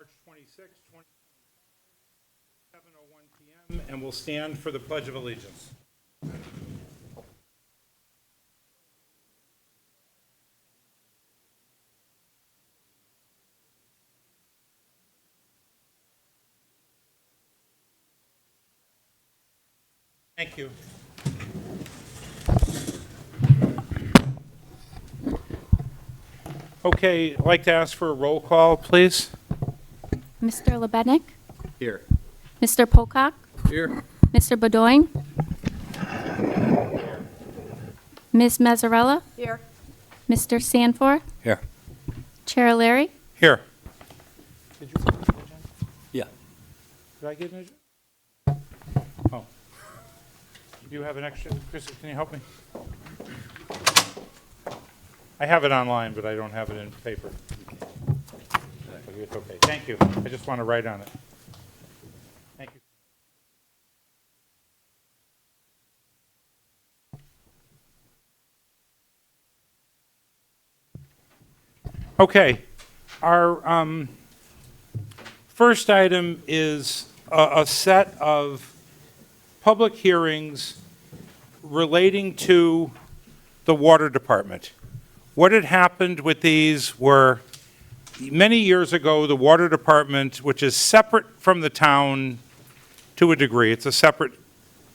March 26, 7:01 p.m., and we'll stand for the Pledge of Allegiance. Thank you. Okay, I'd like to ask for a roll call, please. Mr. Lebenik? Here. Mr. Pocock? Here. Mr. Bedoin? Ms. Mazzarella? Here. Mr. Sanfor? Here. Chair Larry? Here. Did you get an agenda? Yeah. Did I get an agenda? Oh. Do you have an extra? Chris, can you help me? I have it online, but I don't have it in paper. It's okay. Thank you. I just want to write on it. Thank you. Okay. Our first item is a set of public hearings relating to the water department. What had happened with these were, many years ago, the water department, which is separate from the town to a degree, it's a separate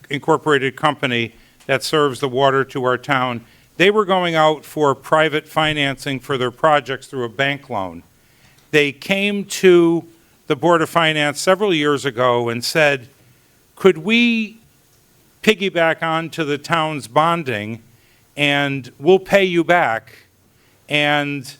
incorporated company that serves the water to our town, they were going out for private financing for their projects through a bank loan. They came to the Board of Finance several years ago and said, could we piggyback onto the town's bonding and we'll pay you back, and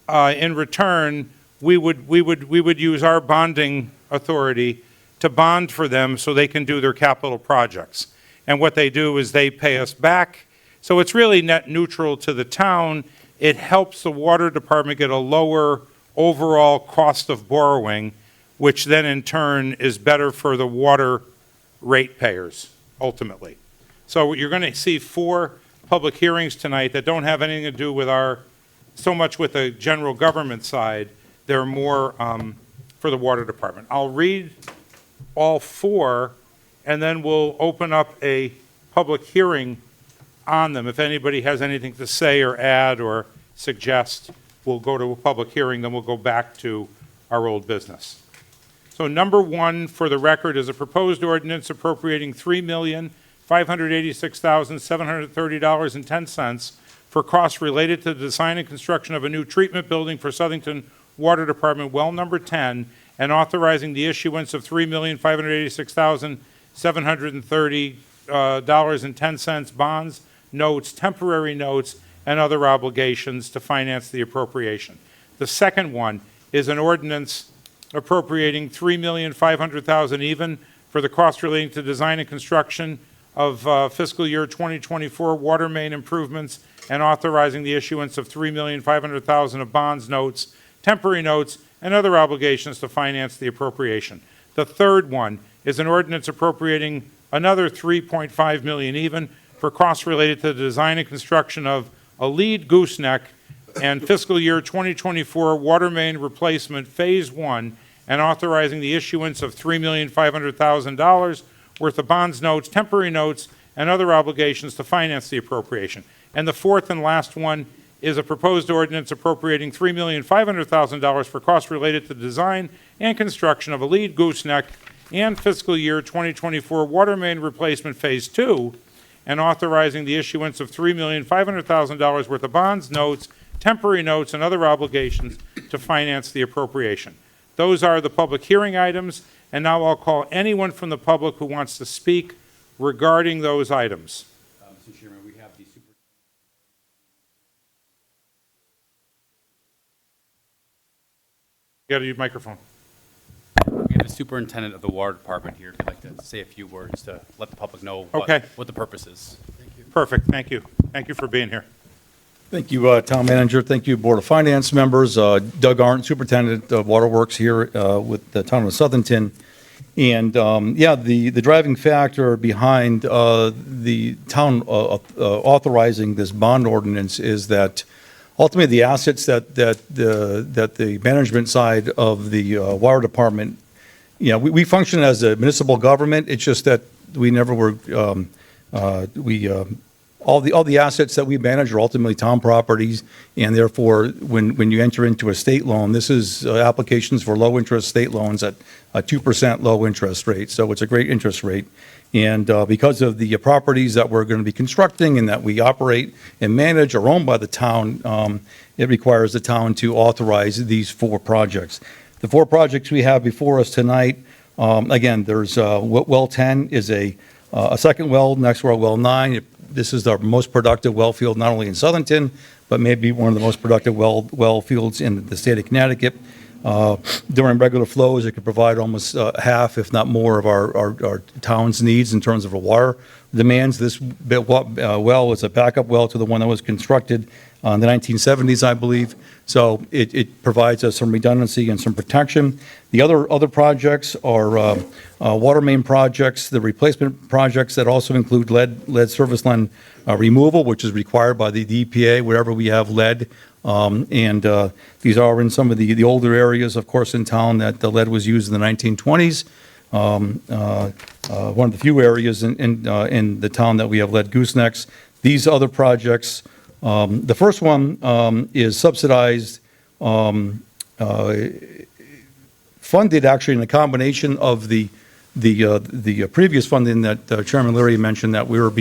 in return, we would use our bonding authority to bond for them so they can do their capital projects. And what they do is they pay us back. So it's really net neutral to the town. It helps the water department get a lower overall cost of borrowing, which then in turn is better for the water ratepayers, ultimately. So you're going to see 4 public hearings tonight that don't have anything to do with so much with the general government side. They're more for the water department. I'll read all 4, and then we'll open up a public hearing on them. If anybody has anything to say or add or suggest, we'll go to a public hearing, then we'll go back to our old business. So number 1, for the record, is a proposed ordinance appropriating $3,586,730.10 for costs related to the design and construction of a new treatment building for Southington Water Department, well number 10, and authorizing the issuance of $3,586,730.10 bonds, notes, temporary notes, and other obligations to finance the appropriation. The second one is an ordinance appropriating $3,500,000 even for the cost relating to design and construction of fiscal year 2024 water main improvements, and authorizing the issuance of $3,500,000 of bonds, notes, temporary notes, and other obligations to finance the appropriation. The third one is an ordinance appropriating another $3.5 million even for costs related to the design and construction of a lead gooseneck and fiscal year 2024 water main replacement phase 1, and authorizing the issuance of $3,500,000 worth of bonds, notes, temporary notes, and other obligations to finance the appropriation. And the fourth and last one is a proposed ordinance appropriating $3,500,000 for costs related to the design and construction of a lead gooseneck and fiscal year 2024 water main replacement phase 2, and authorizing the issuance of $3,500,000 worth of bonds, notes, temporary notes, and other obligations to finance the appropriation. Those are the public hearing items, and now I'll call anyone from the public who wants to speak regarding those items. Mr. Chairman, we have the You got to use microphone. superintendent of the water department here. If you'd like to say a few words to let the public know Okay. what the purpose is. Perfect, thank you. Thank you for being here. Thank you, Town Manager. Thank you, Board of Finance members. Doug Arndt, Superintendent of Waterworks here with the Town of Southington. And, the driving factor behind the town authorizing this bond ordinance is that ultimately, the assets that the management side of the water department, we function as a municipal government. It's just that we never were, all the assets that we manage are ultimately town properties, and therefore, when you enter into a state loan, this is applications for low-interest state loans at a 2% low interest rate, so it's a great interest rate. And because of the properties that we're going to be constructing and that we operate and manage are owned by the town, it requires the town to authorize these 4 projects. The 4 projects we have before us tonight, again, there's well 10 is a second well next to our well 9. This is our most productive well field, not only in Southington, but maybe one of the most productive well fields in the state of Connecticut. During regular flows, it could provide almost half, if not more, of our town's needs in terms of the water demands. This well is a backup well to the one that was constructed in the 1970s, I believe. So it provides us some redundancy and some protection. The other projects are water main projects, the replacement projects that also include lead surface line removal, which is required by the EPA wherever we have lead. These are in some of the older areas, of course, in town that the lead was used in the 1920s. One of the few areas in the town that we have lead goosenecks. These other projects, the first one is subsidized, funded actually in a combination of the previous funding that Chairman Leary mentioned that we were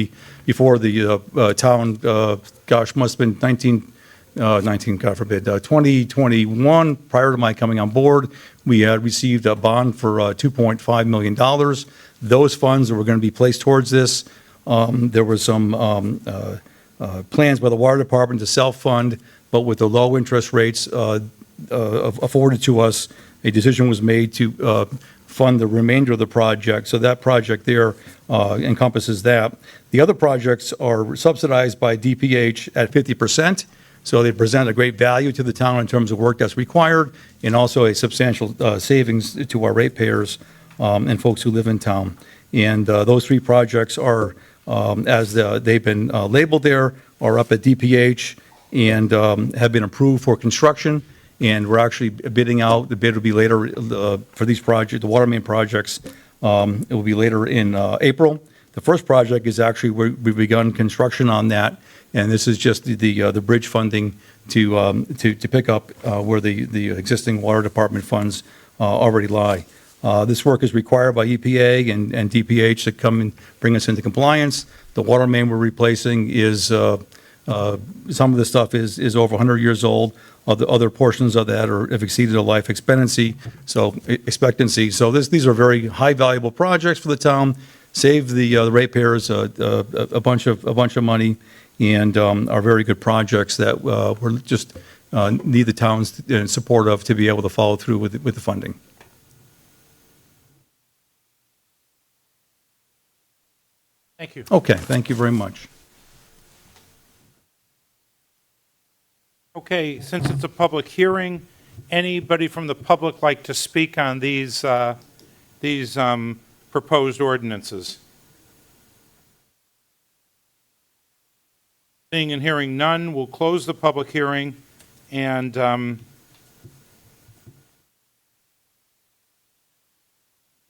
before the town, must have been 2021, prior to my coming on board, we had received a bond for $2.5 million. Those funds were going to be placed towards this. There was some plans by the water department to self-fund, but with the low interest rates afforded to us, a decision was made to fund the remainder of the project. So that project there encompasses that. The other projects are subsidized by DPH at 50%. So they present a great value to the town in terms of work that's required, and also a substantial savings to our ratepayers and folks who live in town. And those 3 projects are, as they've been labeled there, are up at DPH and have been approved for construction. And we're actually bidding out. The bid will be later for these projects, the water main projects. It will be later in April. The first project is actually, we've begun construction on that. And this is just the bridge funding to pick up where the existing water department funds already lie. This work is required by EPA and DPH to come and bring us into compliance. The water main we're replacing is, some of the stuff is over 100 years old. Other portions of that have exceeded a life expectancy. So these are very high valuable projects for the town. Save the ratepayers a bunch of money, and are very good projects that we're just need the town's support of to be able to follow through with the funding. Thank you. Okay, thank you very much. Okay, since it's a public hearing, anybody from the public like to speak on these proposed ordinances? Seeing and hearing none, we'll close the public hearing and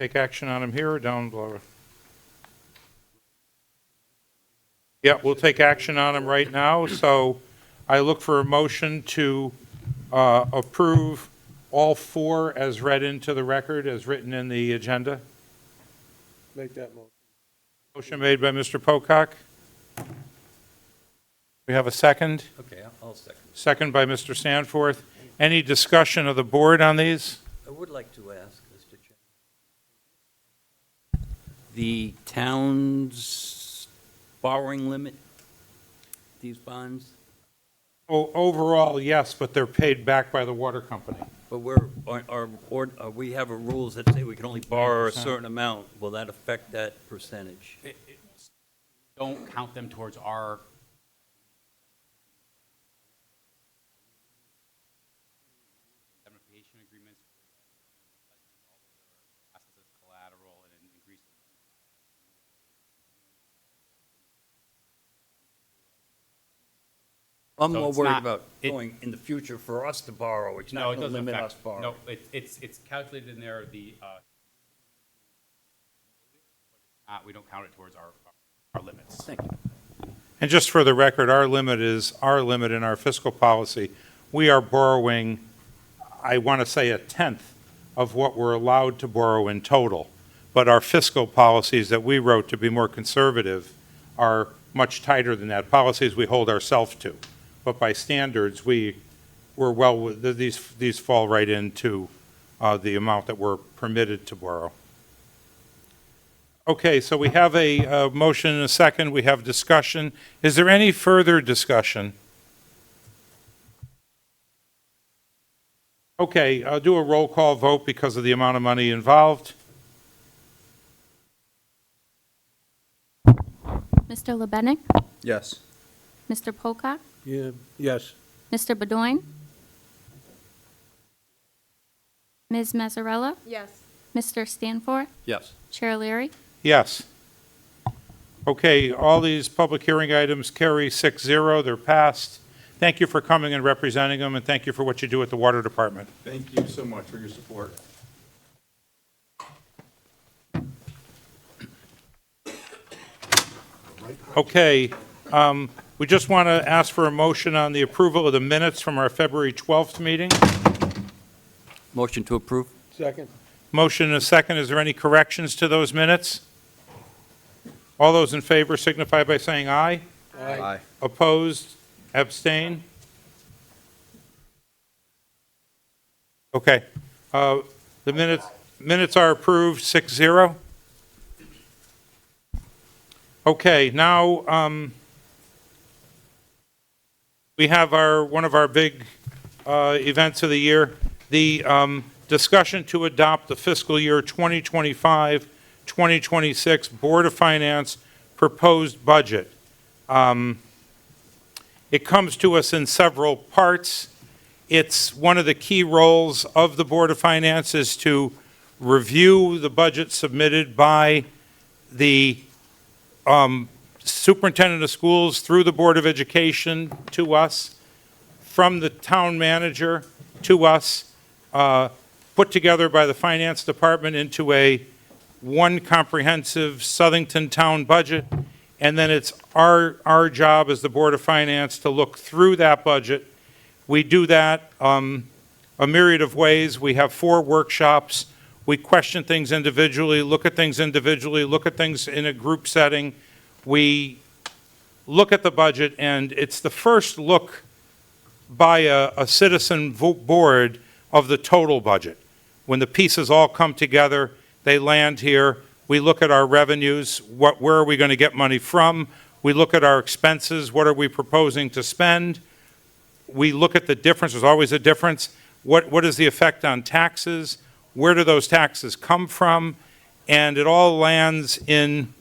take action on them here or down below? Yeah, we'll take action on them right now. So I look for a motion to approve all 4 as read into the record, as written in the agenda. Make that motion. Motion made by Mr. Pocock. We have a second. Okay, I'll second. Second by Mr. Sanforth. Any discussion of the board on these? I would like to ask, Mr. Chairman, the town's borrowing limit, these bonds, Overall, yes, but they're paid back by the water company. but we have a rules that say we can only borrow a certain amount. Will that affect that percentage? Don't count them towards our indemnification agreements. Assets as collateral and increase. I'm So more it's worried not- about it- going in the future for us to borrow. It's No, not it going to doesn't limit affect. us borrowing. No, it's calculated in there, we don't count it towards our limits. Thank you. And just for the record, our limit is our limit in our fiscal policy. We are borrowing, I want to say, a tenth of what we're allowed to borrow in total. But our fiscal policies that we wrote to be more conservative are much tighter than that, policies we hold ourselves to. But by standards, we're well, these fall right into the amount that we're permitted to borrow. Okay, so we have a motion and a second, we have discussion. Is there any further discussion? Okay, I'll do a roll call vote because of the amount of money involved. Mr. Lebenik? Yes. Mr. Pocock? Yeah, yes. Mr. Bedoin? Ms. Mazzarella? Yes. Mr. Stanford? Yes. Chair Leary? Yes. Okay, all these public hearing items carry 6-0, they're passed. Thank you for coming and representing them, and thank you for what you do at the Water Department. Thank you so much for your support. Okay, we just want to ask for a motion on the approval of the minutes from our February 12th meeting. Motion to approve? Second? Motion and a second. Is there any corrections to those minutes? All those in favor signify by saying aye. Aye. Opposed? Abstain? Okay. The minutes are approved, 6-0. Okay, now, we have one of our big events of the year, the discussion to adopt the fiscal year 2025-2026 Board of Finance proposed budget. It comes to us in several parts. It's one of the key roles of the Board of Finance is to review the budget submitted by the superintendent of schools through the Board of Education to us, from the town manager to us, put together by the finance department into one comprehensive Southington town budget, and then it's our job as the Board of Finance to look through that budget. We do that a myriad of ways. We have 4 workshops. We question things individually, look at things individually, look at things in a group setting. We look at the budget, and it's the first look by a citizen board of the total budget. When the pieces all come together, they land here. We look at our revenues, where are we going to get money from? We look at our expenses, what are we proposing to spend? We look at the difference, there's always a difference. What is the effect on taxes? Where do those taxes come from? And it all lands in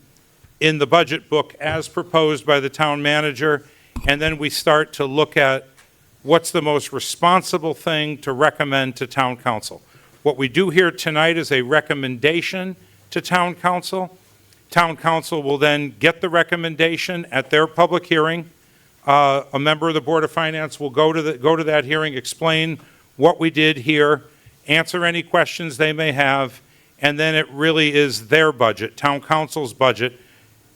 the budget book as proposed by the town manager. And then we start to look at what's the most responsible thing to recommend to town council. What we do here tonight is a recommendation to town council. Town council will then get the recommendation at their public hearing. A member of the Board of Finance will go to that hearing, explain what we did here, answer any questions they may have, and then it really is their budget, town council's budget.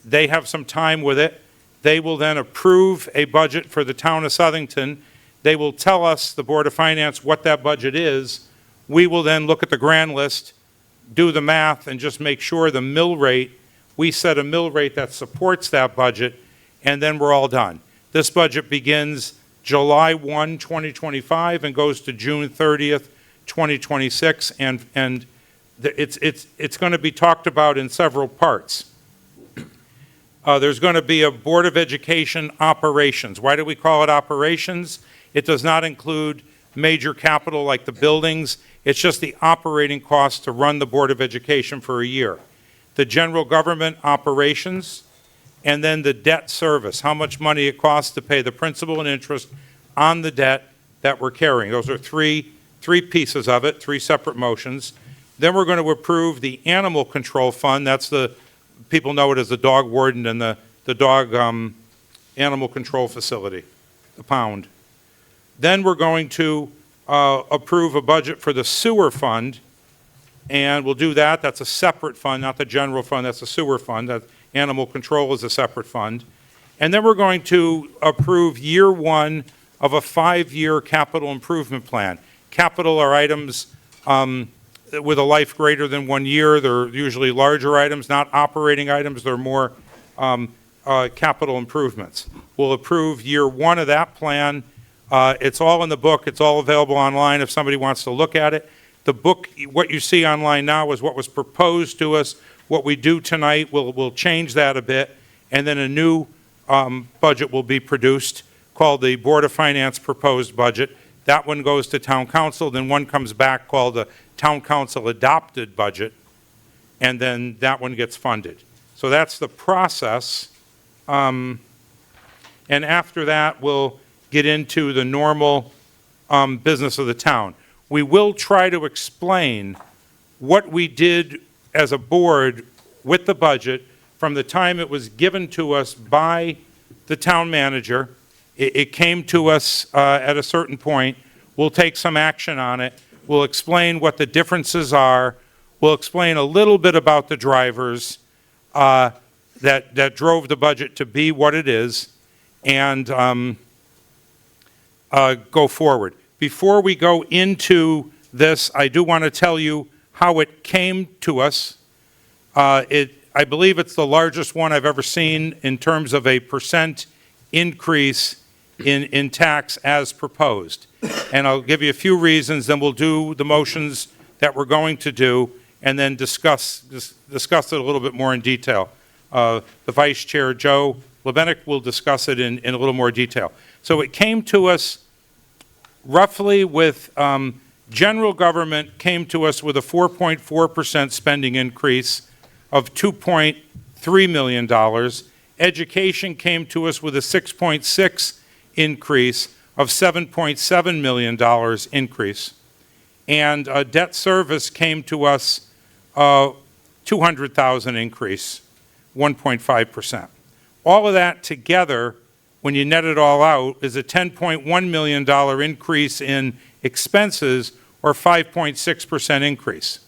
They have some time with it. They will then approve a budget for the town of Southington. They will tell us, the Board of Finance, what that budget is. We will then look at the grand list, do the math, and just make sure the mill rate, we set a mill rate that supports that budget, and then we're all done. This budget begins July 1, 2025, and goes to June 30th, 2026, and it's going to be talked about in several parts. There's going to be a Board of Education operations. Why do we call it operations? It does not include major capital like the buildings. It's just the operating costs to run the Board of Education for a year. The general government operations, and then the debt service, how much money it costs to pay the principal and interest on the debt that we're carrying. Those are three pieces of it, 3 separate motions. Then we're going to approve the animal control fund. That's people know it as the dog warden and the dog animal control facility. a pound. Then we're going to approve a budget for the sewer fund, and we'll do that. That's a separate fund, not the general fund, that's a sewer fund. That animal control is a separate fund. And then we're going to approve year one of a 5-year capital improvement plan. Capital are items with a life greater than 1 year. They're usually larger items, not operating items. They're more capital improvements. We'll approve year one of that plan. It's all in the book. It's all available online if somebody wants to look at it. The book, what you see online now is what was proposed to us. What we do tonight, we'll change that a bit, and then a new budget will be produced called the Board of Finance Proposed Budget. That one goes to Town Council, then one comes back called the Town Council Adopted Budget, and then that one gets funded. So that's the process. And after that, we'll get into the normal business of the town. We will try to explain what we did as a board with the budget from the time it was given to us by the town manager. It came to us at a certain point. We'll take some action on it. We'll explain what the differences are. We'll explain a little bit about the drivers that drove the budget to be what it is, and go forward. Before we go into this, I do want to tell you how it came to us. I believe it's the largest one I've ever seen in terms of a percent increase in tax as proposed. And I'll give you a few reasons, then we'll do the motions that we're going to do, and then discuss it a little bit more in detail. The Vice Chair, Joe Lebenik, will discuss it in a little more detail. So it came to us roughly with general government came to us with a 4.4% spending increase of $2.3 million. Education came to us with a 6.6 increase of $7.7 million increase. And debt service came to us 200,000 increase, 1.5%. All of that together, when you net it all out, is a $10.1 million increase in expenses, or 5.6% increase.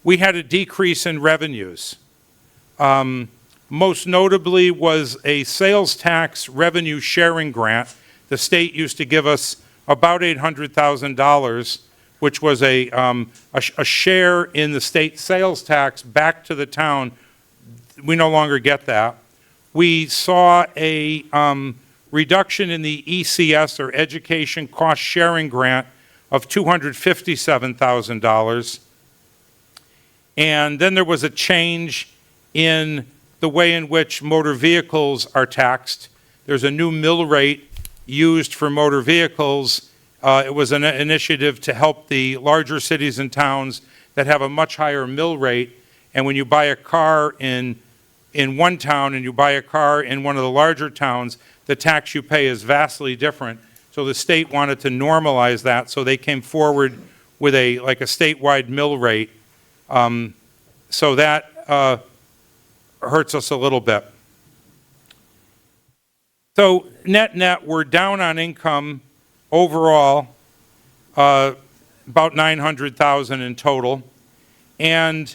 We had a decrease in revenues. Most notably was a sales tax revenue sharing grant. The state used to give us about $800,000, which was a share in the state sales tax back to the town. We no longer get that. We saw a reduction in the ECS, or Education Cost Sharing Grant, of $257,000. And then there was a change in the way in which motor vehicles are taxed. There's a new mill rate used for motor vehicles. It was an initiative to help the larger cities and towns that have a much higher mill rate. And when you buy a car in one town and you buy a car in one of the larger towns, the tax you pay is vastly different. So the state wanted to normalize that, so they came forward with a statewide mill rate. So that hurts us a little bit. So net, we're down on income overall, about $900,000 in total. And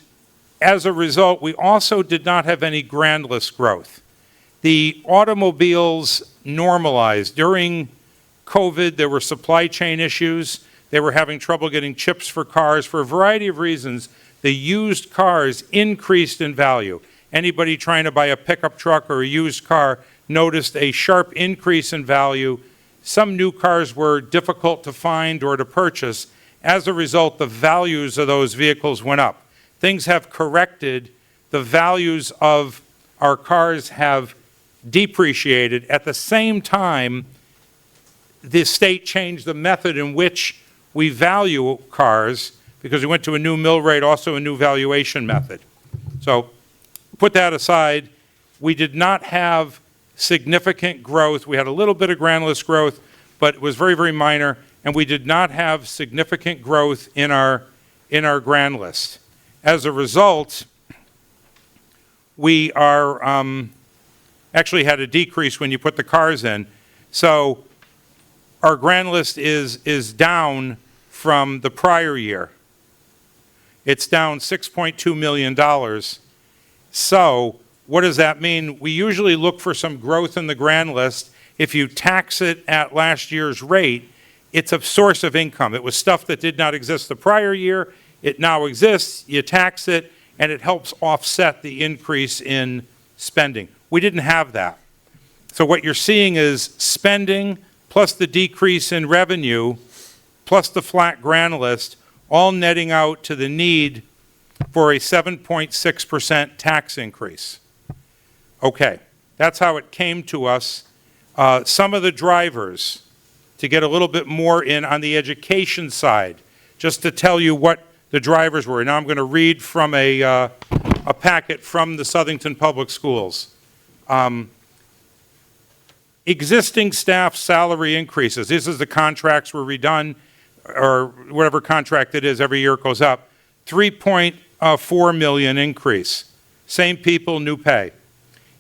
as a result, we also did not have any grand list growth. The automobiles normalized. During COVID, there were supply chain issues. They were having trouble getting chips for cars. For a variety of reasons, the used cars increased in value. Anybody trying to buy a pickup truck or a used car noticed a sharp increase in value. Some new cars were difficult to find or to purchase. As a result, the values of those vehicles went up. Things have corrected. The values of our cars have depreciated. At the same time, the state changed the method in which we value cars, because we went to a new mill rate, also a new valuation method. So put that aside, we did not have significant growth. We had a little bit of grand list growth, but it was very, very minor, and we did not have significant growth in our grand list. As a result, we are actually had a decrease when you put the cars in. So our grand list is down from the prior year. It's down $6.2 million. So what does that mean? We usually look for some growth in the grand list. If you tax it at last year's rate, it's a source of income. It was stuff that did not exist the prior year. It now exists. You tax it, and it helps offset the increase in spending. We didn't have that. So what you're seeing is spending plus the decrease in revenue plus the flat grand list all netting out to the need for a 7.6% tax increase. Okay, that's how it came to us. Some of the drivers, to get a little bit more in on the education side, just to tell you what the drivers were. Now I'm going to read from a packet from the Southington Public Schools. Existing staff salary increases. This is the contracts were redone, or whatever contract it is, every year it goes up. 3.4 million increase. Same people, new pay.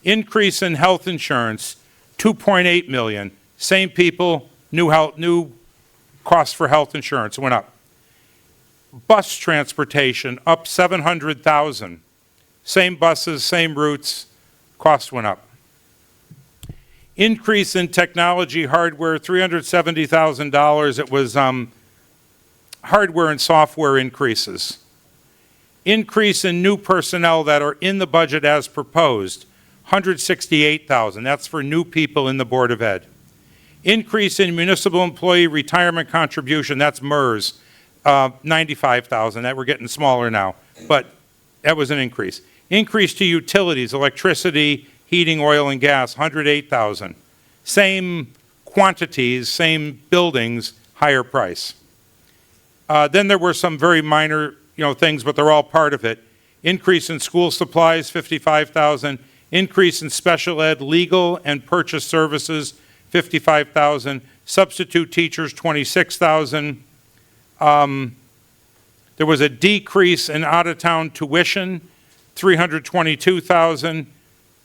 Increase in health insurance, 2.8 million. Same people, new cost for health insurance went up. Bus transportation up 700,000. Same buses, same routes, cost went up. Increase in technology hardware, $370,000. It was hardware and software increases. Increase in new personnel that are in the budget as proposed, $168,000. That's for new people in the Board of Ed. Increase in municipal employee retirement contribution, that's MERS, $95,000. That we're getting smaller now, but that was an increase. Increase to utilities, electricity, heating, oil, and gas, $108,000. Same quantities, same buildings, higher price. Then there were some very minor, things, but they're all part of it. Increase in school supplies, $55,000. Increase in special ed, legal and purchase services, $55,000. Substitute teachers, $26,000. There was a decrease in out-of-town tuition, $322,000.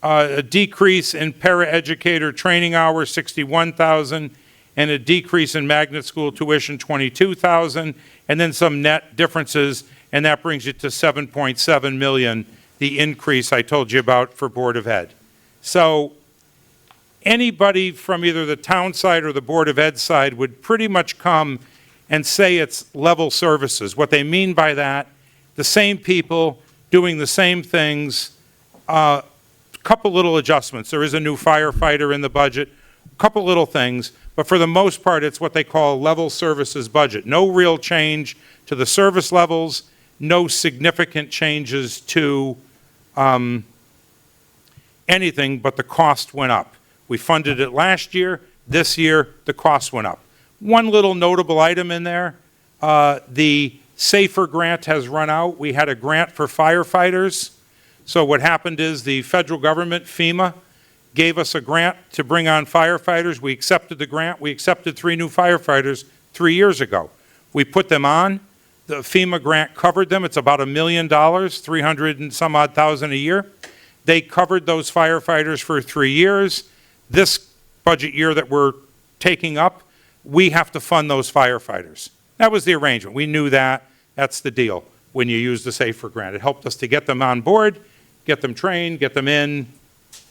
A decrease in paraeducator training hours, $61,000, and a decrease in magnet school tuition, $22,000, and then some net differences, and that brings you to $7.7 million, the increase I told you about for Board of Ed. So anybody from either the town side or the Board of Ed side would pretty much come and say it's level services. What they mean by that, the same people doing the same things, couple little adjustments. There is a new firefighter in the budget, a couple little things, but for the most part, it's what they call level services budget. No real change to the service levels, no significant changes to anything, but the cost went up. We funded it last year. This year, the cost went up. One little notable item in there, the SAFER grant has run out. We had a grant for firefighters. So what happened is the federal government, FEMA, gave us a grant to bring on firefighters. We accepted the grant. We accepted 3 new firefighters 3 years ago. We put them on. The FEMA grant covered them. It's about $1 million, 300 and some odd thousand a year. They covered those firefighters for 3 years. This budget year that we're taking up, we have to fund those firefighters. That was the arrangement. We knew that. That's the deal when you use the SAFER grant. It helped us to get them on board, get them trained, get them in,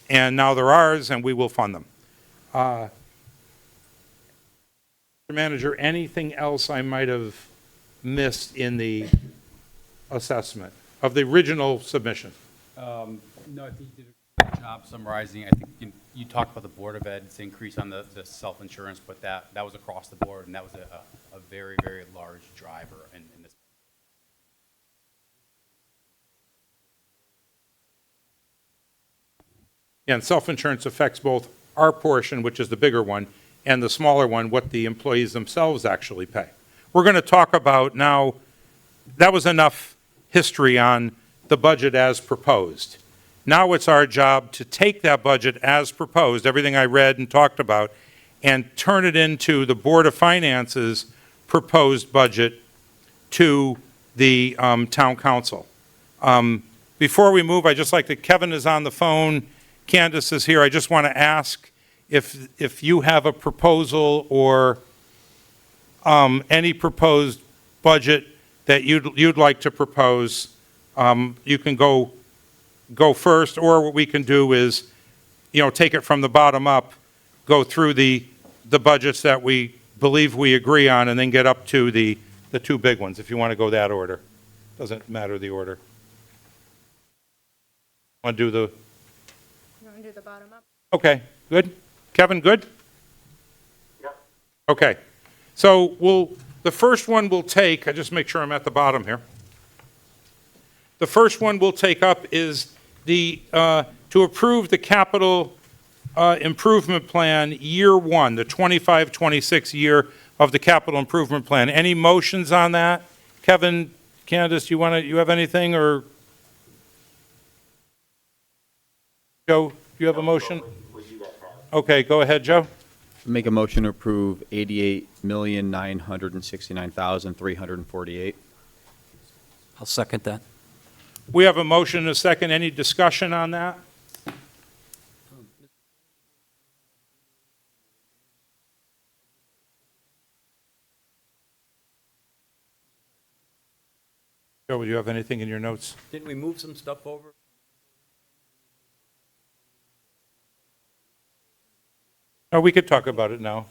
and now they're ours, and we will fund them. Mr. Manager, anything else I might have missed in the assessment of the original submission? No, I think you did a good job summarizing. I think you talked about the Board of Ed's increase on the self-insurance, but that was across the board, and that was a very, very large driver in this. Yeah, and self-insurance affects both our portion, which is the bigger one, and the smaller one, what the employees themselves actually pay. We're going to talk about now, that was enough history on the budget as proposed. Now it's our job to take that budget as proposed, everything I read and talked about, and turn it into the Board of Finance's proposed budget to the town council. Before we move, I'd just like to, Kevin is on the phone, Candace is here. I just want to ask if you have a proposal or any proposed budget that you'd like to propose. You can go first, or what we can do is, take it from the bottom up, go through the budgets that we believe we agree on, and then get up to the two big ones, if you want to go that order. Doesn't matter the order. Want to do the, You want to do the bottom up? okay, good? Kevin, good? Yep. Okay. So the first one we'll take, I just make sure I'm at the bottom here. The first one we'll take up is to approve the capital improvement plan year one, the 25-26 year of the capital improvement plan. Any motions on that? Kevin, Candace, you have anything, or? Joe, do you have a motion? Okay, go ahead, Joe. Make a motion to approve $88,969,348. I'll second that. We have a motion and a second. Any discussion on that? Joe, do you have anything in your notes? Didn't we move some stuff over? No, we could talk about it now.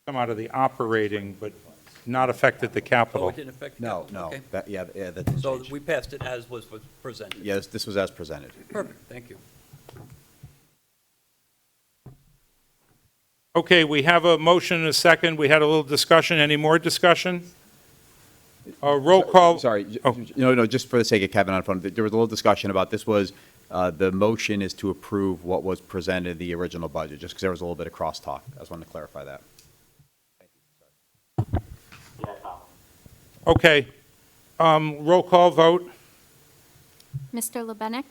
Come out of the operating, but not affected the Oh, capital. it didn't affect the No, capital? no, Okay. that didn't So change. we passed it as was presented? Yes, this was as presented. Perfect, thank you. Okay, we have a motion and a second. We had a little discussion. Any more discussion? Roll call. Sorry, Oh. no, just for the sake of Kevin on phone, there was a little discussion about this was, the motion is to approve what was presented in the original budget, just because there was a little bit of crosstalk. I just wanted to clarify that. Okay. Roll call vote. Mr. Lebenek,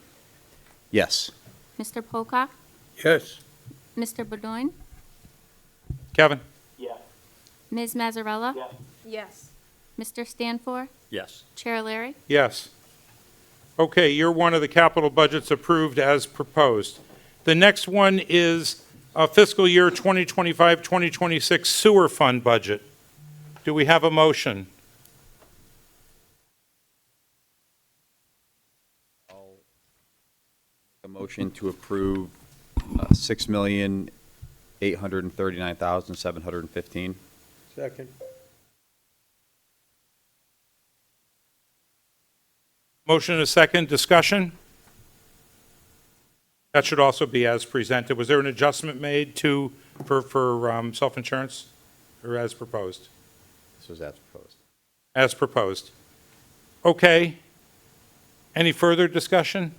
Yes. Mr. Pocock, Yes. Mr. Bedoin, Kevin? Ms. Mazzarella, Yes. Mr. Stanfor, Yes. Chair Larry. Yes. Okay, year one of the capital budget's approved as proposed. The next one is fiscal year 2025-2026 sewer fund budget. Do we have a motion? A motion to approve $6,839,715. Second. Motion and a second. Discussion? That should also be as presented. Was there an adjustment made for self-insurance, or as proposed? This was as proposed. As proposed. Okay. Any further discussion?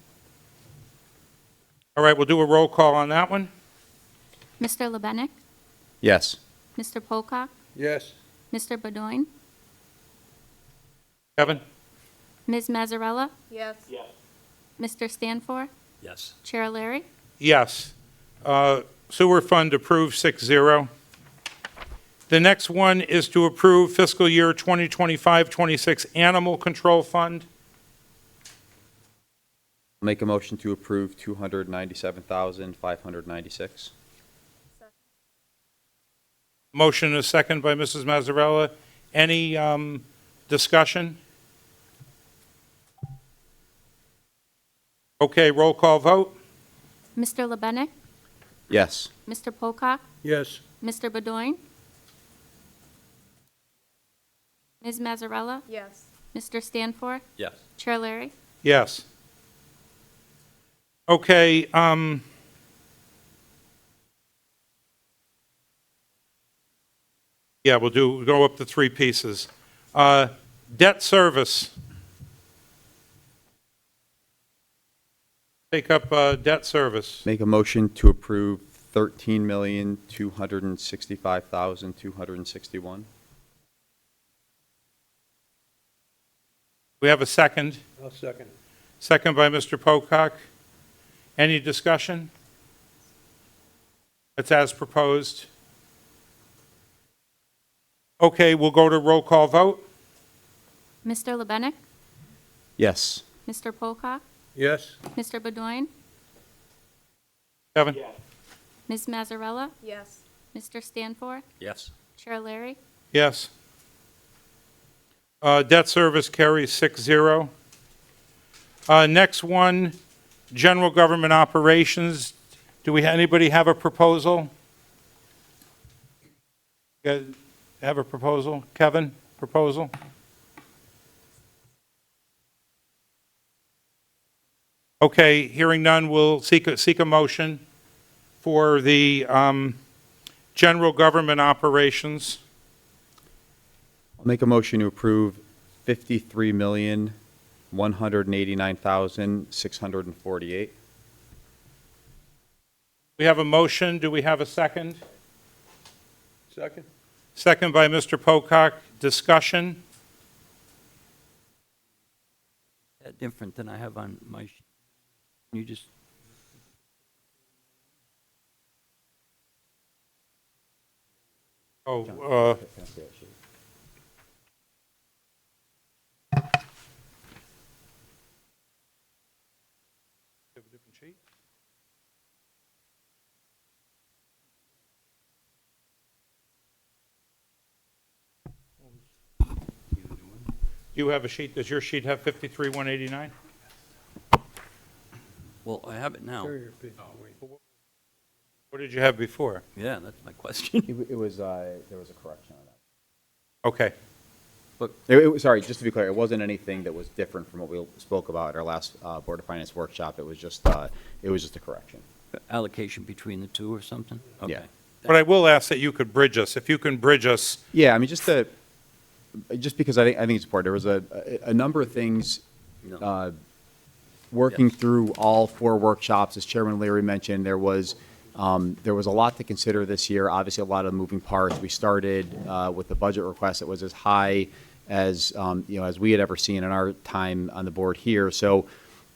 All right, we'll do a roll call on that one. Mr. Lebenek, Yes. Mr. Pocock, Yes. Mr. Bedoin, Kevin? Ms. Mazzarella, Yes. Mr. Stanfor, Yes. Chair Larry. Yes. Sewer fund approved 6-0. The next one is to approve fiscal year 2025-26 animal control fund. Make a motion to approve $297,596. Motion and a second by Mrs. Mazzarella. Any discussion? Okay, roll call vote. Mr. Lebenek, Yes. Mr. Pocock, Yes. Mr. Bedoin, Ms. Mazzarella, Yes. Mr. Stanfor, Yes. Chair Larry. Yes. Okay, yeah, we'll go up to three pieces. Debt service. Take up debt service. Make a motion to approve $13,265,261. We have a second. I'll second. Second by Mr. Pocock. Any discussion? It's as proposed. Okay, we'll go to roll call vote. Mr. Lebenek, Yes. Mr. Pocock, Yes. Mr. Bedoin, Kevin? Ms. Mazzarella? Yes. Mr. Stanfor? Yes. Chair Larry? Yes. Debt service carries 6-0. Next one, general government operations. Anybody have a proposal? Have a proposal? Kevin, proposal? Okay, hearing none, we'll seek a motion for the general government operations. I'll make a motion to approve $53,189,648. We have a motion. Do we have a second? Second. Second by Mr. Pocock. Discussion? Different than I have on my sheet. You just, Oh, you have a sheet. Does your sheet have 53,189? well, I have it now. What did you have before? Yeah, that's my question. It was, there was a correction on that. Okay. Sorry, just to be clear, it wasn't anything that was different from what we spoke about at our last Board of Finance workshop. It was just a correction. Allocation between the two or something? Yeah. Okay. But I will ask that you could bridge us. If you can bridge us, Yeah, I mean, just because I think it's important. There was a number of things No. working through all 4 workshops. As Chairman Leary mentioned, there was a lot to consider this year. Obviously, a lot of moving parts. We started with the budget request that was as high as as we had ever seen in our time on the board here. So,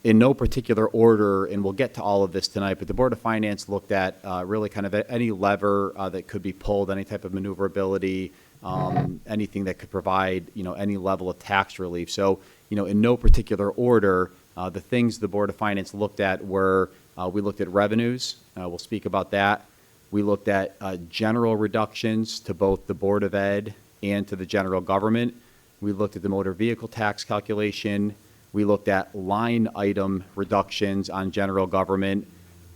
in no particular order, and we'll get to all of this tonight, but the Board of Finance looked at really kind of any lever that could be pulled, any type of maneuverability, anything that could provide any level of tax relief. So, in no particular order, the things the Board of Finance looked at were we looked at revenues. We'll speak about that. We looked at general reductions to both the Board of Ed and to the general government. We looked at the motor vehicle tax calculation. We looked at line item reductions on general government.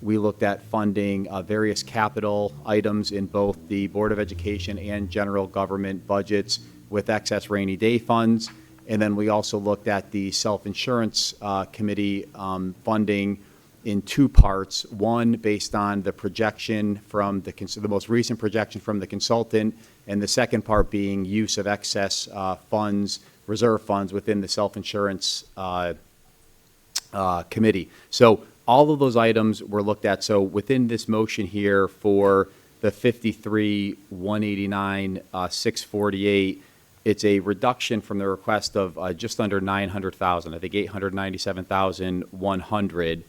We looked at funding various capital items in both the Board of Education and general government budgets with excess rainy day funds. And then we also looked at the self-insurance committee funding in 2 parts. One, based on the projection from the most recent projection from the consultant, and the second part being use of excess funds, reserve funds within the self-insurance committee. So all of those items were looked at. So within this motion here for the 53,189,648, it's a reduction from the request of just under 900,000. I think 897,100.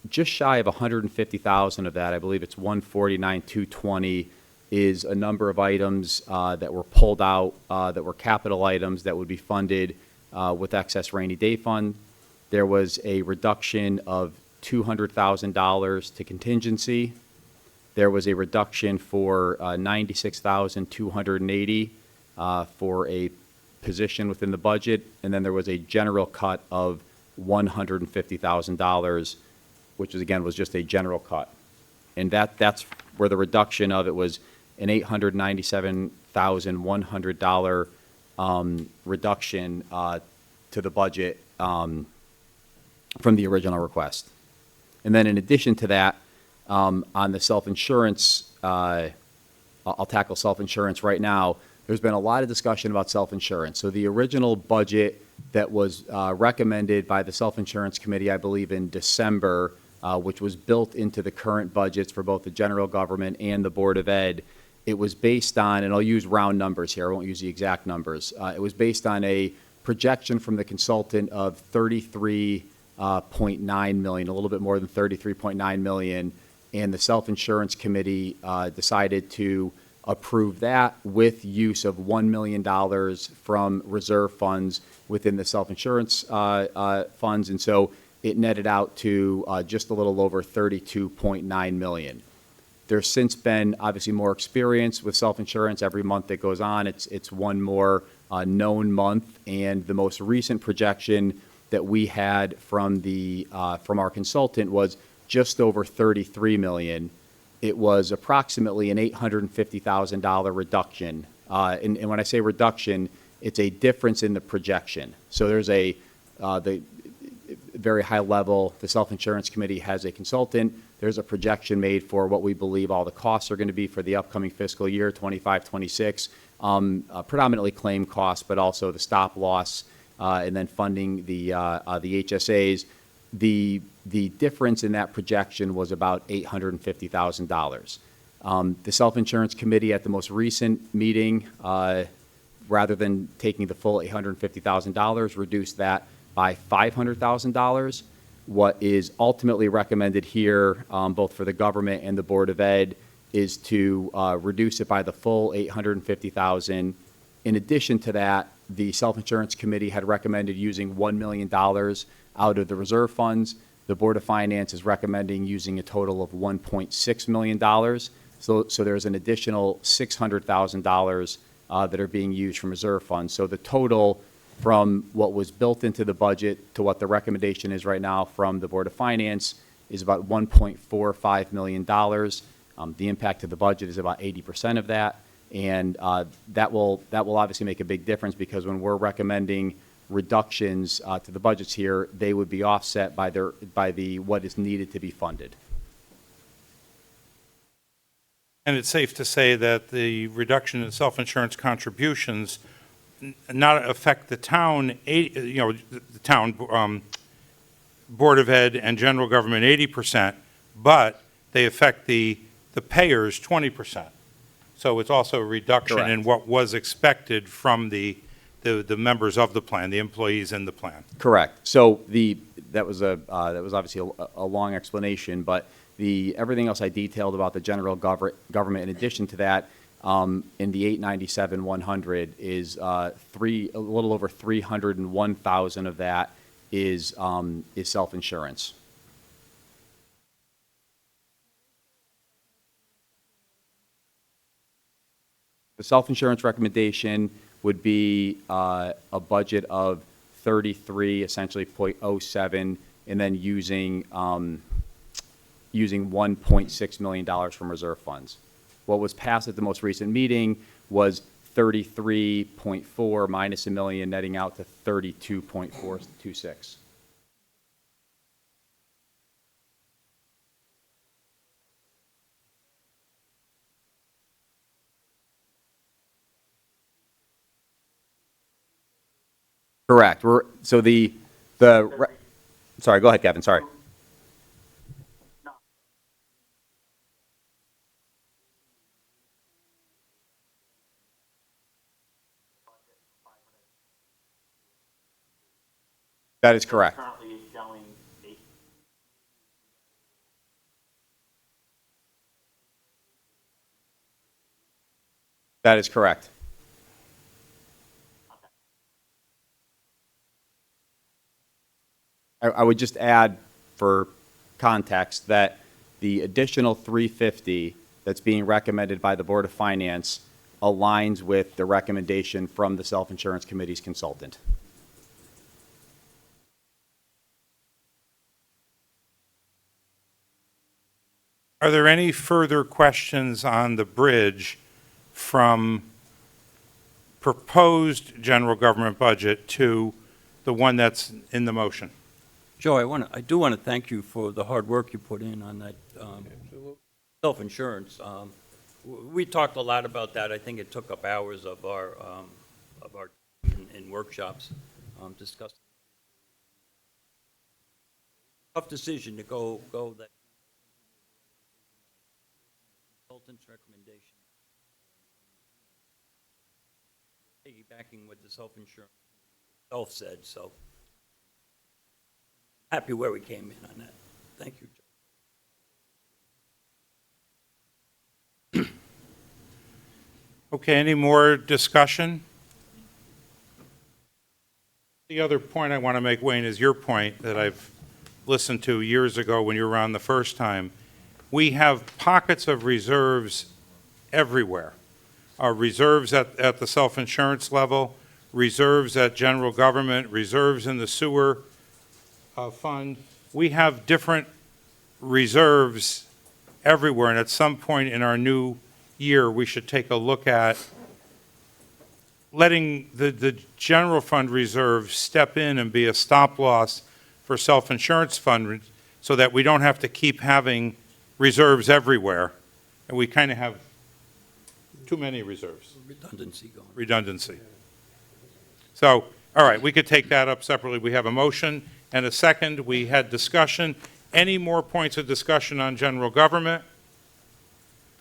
Just shy of 150,000 of that, I believe it's 149,220, is a number of items that were pulled out that were capital items that would be funded with excess rainy day fund. There was a reduction of $200,000 to contingency. There was a reduction for 96,280 for a position within the budget, and then there was a general cut of $150,000, which was just a general cut. And that's where the reduction of it was an $897,100 reduction to the budget from the original request. And then in addition to that, on the self-insurance, I'll tackle self-insurance right now. There's been a lot of discussion about self-insurance. So the original budget that was recommended by the Self-Insurance Committee, I believe in December, which was built into the current budgets for both the general government and the Board of Ed, it was based on, and I'll use round numbers here, I won't use the exact numbers. It was based on a projection from the consultant of 33.9 million, a little bit more than 33.9 million, and the Self-Insurance Committee decided to approve that with use of $1 million from reserve funds within the self-insurance funds, and so it netted out to just a little over 32.9 million. There's since been obviously more experience with self-insurance. Every month that goes on, it's one more known month. And the most recent projection that we had from our consultant was just over 33 million. It was approximately an $850,000 reduction. And when I say reduction, it's a difference in the projection. So there's the very high level, the Self-Insurance Committee has a consultant. There's a projection made for what we believe all the costs are going to be for the upcoming fiscal year, 25, 26, predominantly claim costs, but also the stop loss, and then funding the HSAs. The difference in that projection was about $850,000. The Self-Insurance Committee at the most recent meeting, rather than taking the full $850,000, reduced that by $500,000. What is ultimately recommended here, both for the government and the Board of Ed, is to reduce it by the full $850,000. In addition to that, the Self-Insurance Committee had recommended using $1 million out of the reserve funds. The Board of Finance is recommending using a total of $1.6 million. So there's an additional $600,000 that are being used from reserve funds. So the total from what was built into the budget to what the recommendation is right now from the Board of Finance is about $1.45 million. The impact of the budget is about 80% of that. And that will obviously make a big difference, because when we're recommending reductions to the budgets here, they would be offset by what is needed to be funded. And it's safe to say that the reduction in self-insurance contributions not affect the town, the town Board of Ed and general government 80%, but they affect the payers 20%. So it's also a reduction in Correct. what was expected from the members of the plan, the employees in the plan. Correct. So that was obviously a long explanation, but everything else I detailed about the general government, in addition to that, in the 897-100 is a little over 301,000 of that is self-insurance. The self-insurance recommendation would be a budget of 33, essentially .07, and then using $1.6 million from reserve funds. What was passed at the most recent meeting was 33.4 minus $1 million, netting out to 32.426. Correct. Sorry, go ahead, Kevin, sorry. That is correct. That is correct. I would just add, for context, that the additional 350 that's being recommended by the Board of Finance aligns with the recommendation from the Self-Insurance Committee's consultant. Are there any further questions on the bridge from proposed general government budget to the one that's in the motion? Joe, I do want to thank you for the hard work you put in on that self-insurance. We talked a lot about that. I think it took up hours of our in workshops discussing. Tough decision to go that consultant's recommendation. Piggybacking what the self-insurance self said, so happy where we came in on that. Thank you, Joe. Okay, any more discussion? The other point I want to make, Wayne, is your point that I've listened to years ago when you were on the first time. we have pockets of reserves everywhere. Reserves at the self-insurance level, reserves at general government, reserves in the sewer fund. We have different reserves everywhere, and at some point in our new year, we should take a look at letting the general fund reserve step in and be a stop-loss for self-insurance fund, so that we don't have to keep having reserves everywhere, and we kind of have too many reserves, Redundancy going. redundancy. So, all right, we could take that up separately. We have a motion and a second. We had discussion. Any more points of discussion on general government?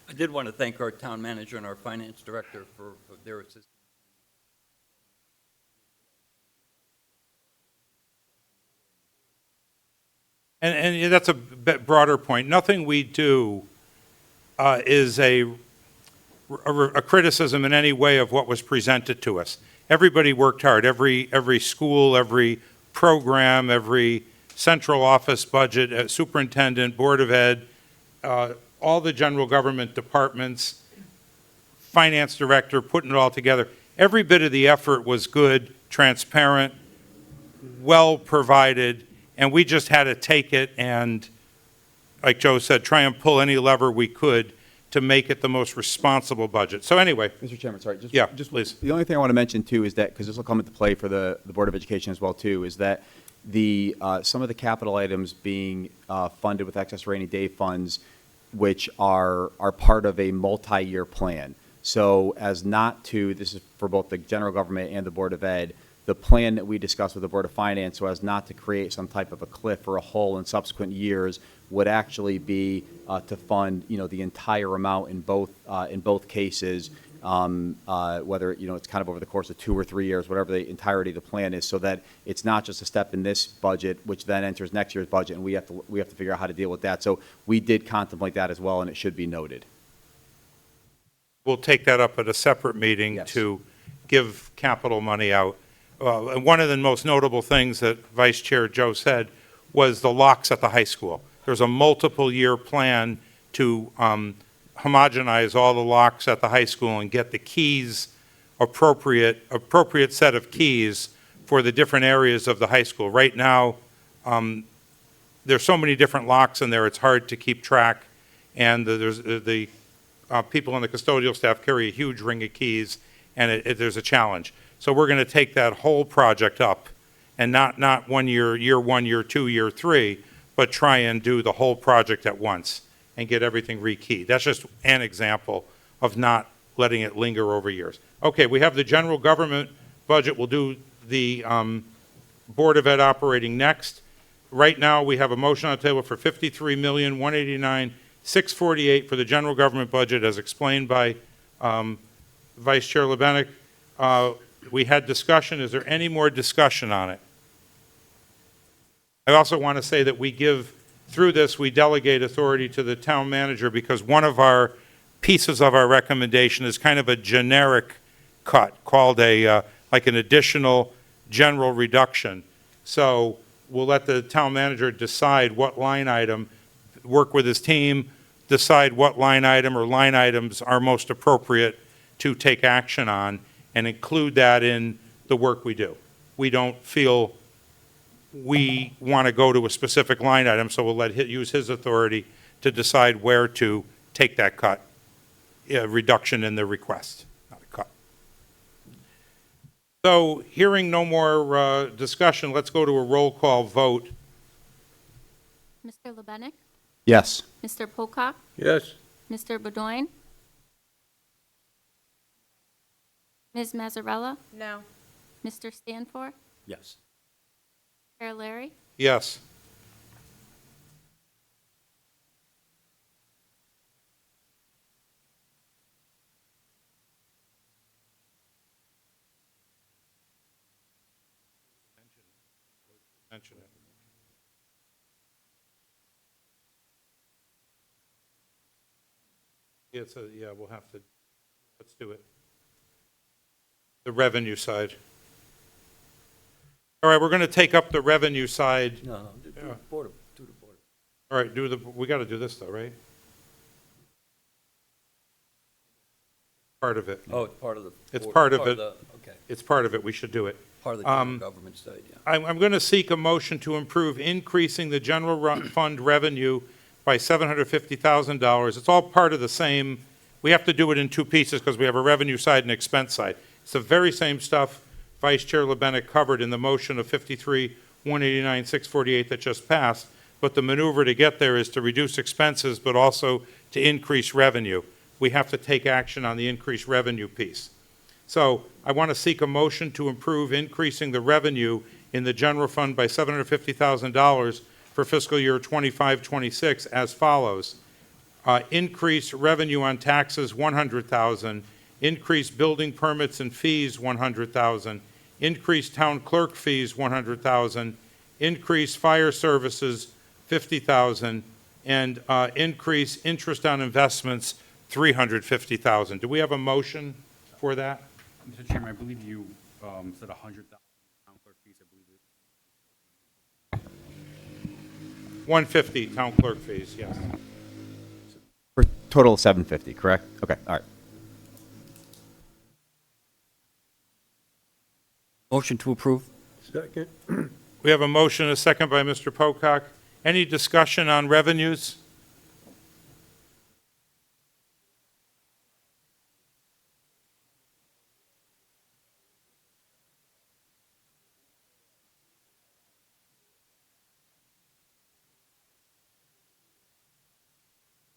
I did want to thank our town manager and our finance director for their assistance. And that's a bit broader point. Nothing we do is a criticism in any way of what was presented to us. Everybody worked hard. Every school, every program, every central office budget, superintendent, board of ed, all the general government departments, finance director, putting it all together. Every bit of the effort was good, transparent, well provided, and we just had to take it and, like Joe said, try and pull any lever we could to make it the most responsible budget. So anyway, Mr. Chairman, sorry. Yeah, please. The only thing I want to mention, too, is that, because this will come into play for the Board of Education as well, too, is that some of the capital items being funded with excess rainy day funds, which are part of a multi-year plan. So as not to, this is for both the general government and the Board of Ed, the plan that we discussed with the Board of Finance, so as not to create some type of a cliff or a hole in subsequent years, would actually be to fund, the entire amount in both cases, whether, it's kind of over the course of 2 or 3 years, whatever the entirety of the plan is, so that it's not just a step in this budget, which then enters next year's budget, and we have to figure out how to deal with that. So we did contemplate that as well, and it should be noted. We'll take that up at a separate meeting Yes. to give capital money out. And one of the most notable things that Vice Chair Joe said was the locks at the high school. There's a multiple-year plan to homogenize all the locks at the high school and get the keys, appropriate set of keys for the different areas of the high school. Right now, there's so many different locks in there, it's hard to keep track, and there's the people on the custodial staff carry a huge ring of keys, and there's a challenge. So we're going to take that whole project up, and not 1 year, year 1, year 2, year 3, but try and do the whole project at once and get everything rekeyed. That's just an example of not letting it linger over years. Okay, we have the general government budget. We'll do the Board of Ed operating next. Right now, we have a motion on the table for $53,189,648 for the general government budget, as explained by Vice Chair Lebenek. We had discussion. Is there any more discussion on it? I also want to say that through this, we delegate authority to the town manager, because one of our pieces of our recommendation is kind of a generic cut called like an additional general reduction. So we'll let the town manager decide what line item, work with his team, decide what line item or line items are most appropriate to take action on, and include that in the work we do. We don't feel we want to go to a specific line item, so we'll use his authority to decide where to take that cut, reduction in the request, not a cut. So hearing no more discussion, let's go to a roll call vote. Mr. Lebenek? Yes. Mr. Pocock? Yes. Mr. Bedoin? Ms. Mazzarella? No. Mr. Stanfor? Yes. Chair Larry? Yes. Mention it. Yeah, we'll have to, let's do it. The revenue side. All right, we're going to take up the revenue side. No, do the board. All right, we got to do this though, right? part of it. Oh, it's part of the. It's part of it. Okay, It's part of it, we should do it. part of the general government side, yeah. I'm going to seek a motion to improve increasing the general fund revenue by $750,000. It's all part of the same, we have to do it in two pieces because we have a revenue side and expense side. It's the very same stuff Vice Chair LeBenick covered in the motion of 53-189-648 that just passed, but the maneuver to get there is to reduce expenses, but also to increase revenue. We have to take action on the increased revenue piece. So I want to seek a motion to improve increasing the revenue in the general fund by $750,000 for fiscal year 25-26 as follows. Increase revenue on taxes, $100,000. Increase building permits and fees, $100,000. Increase town clerk fees, $100,000. Increase fire services, $50,000. And increase interest on investments, $350,000. Do we have a motion for that? Mr. Chairman, I believe you said 100,000 town clerk fees, I believe it. 150 town clerk fees, yes. For total of 750, correct? Okay, all right. Motion to approve? Second. We have a motion, a second by Mr. Pocock. Any discussion on revenues?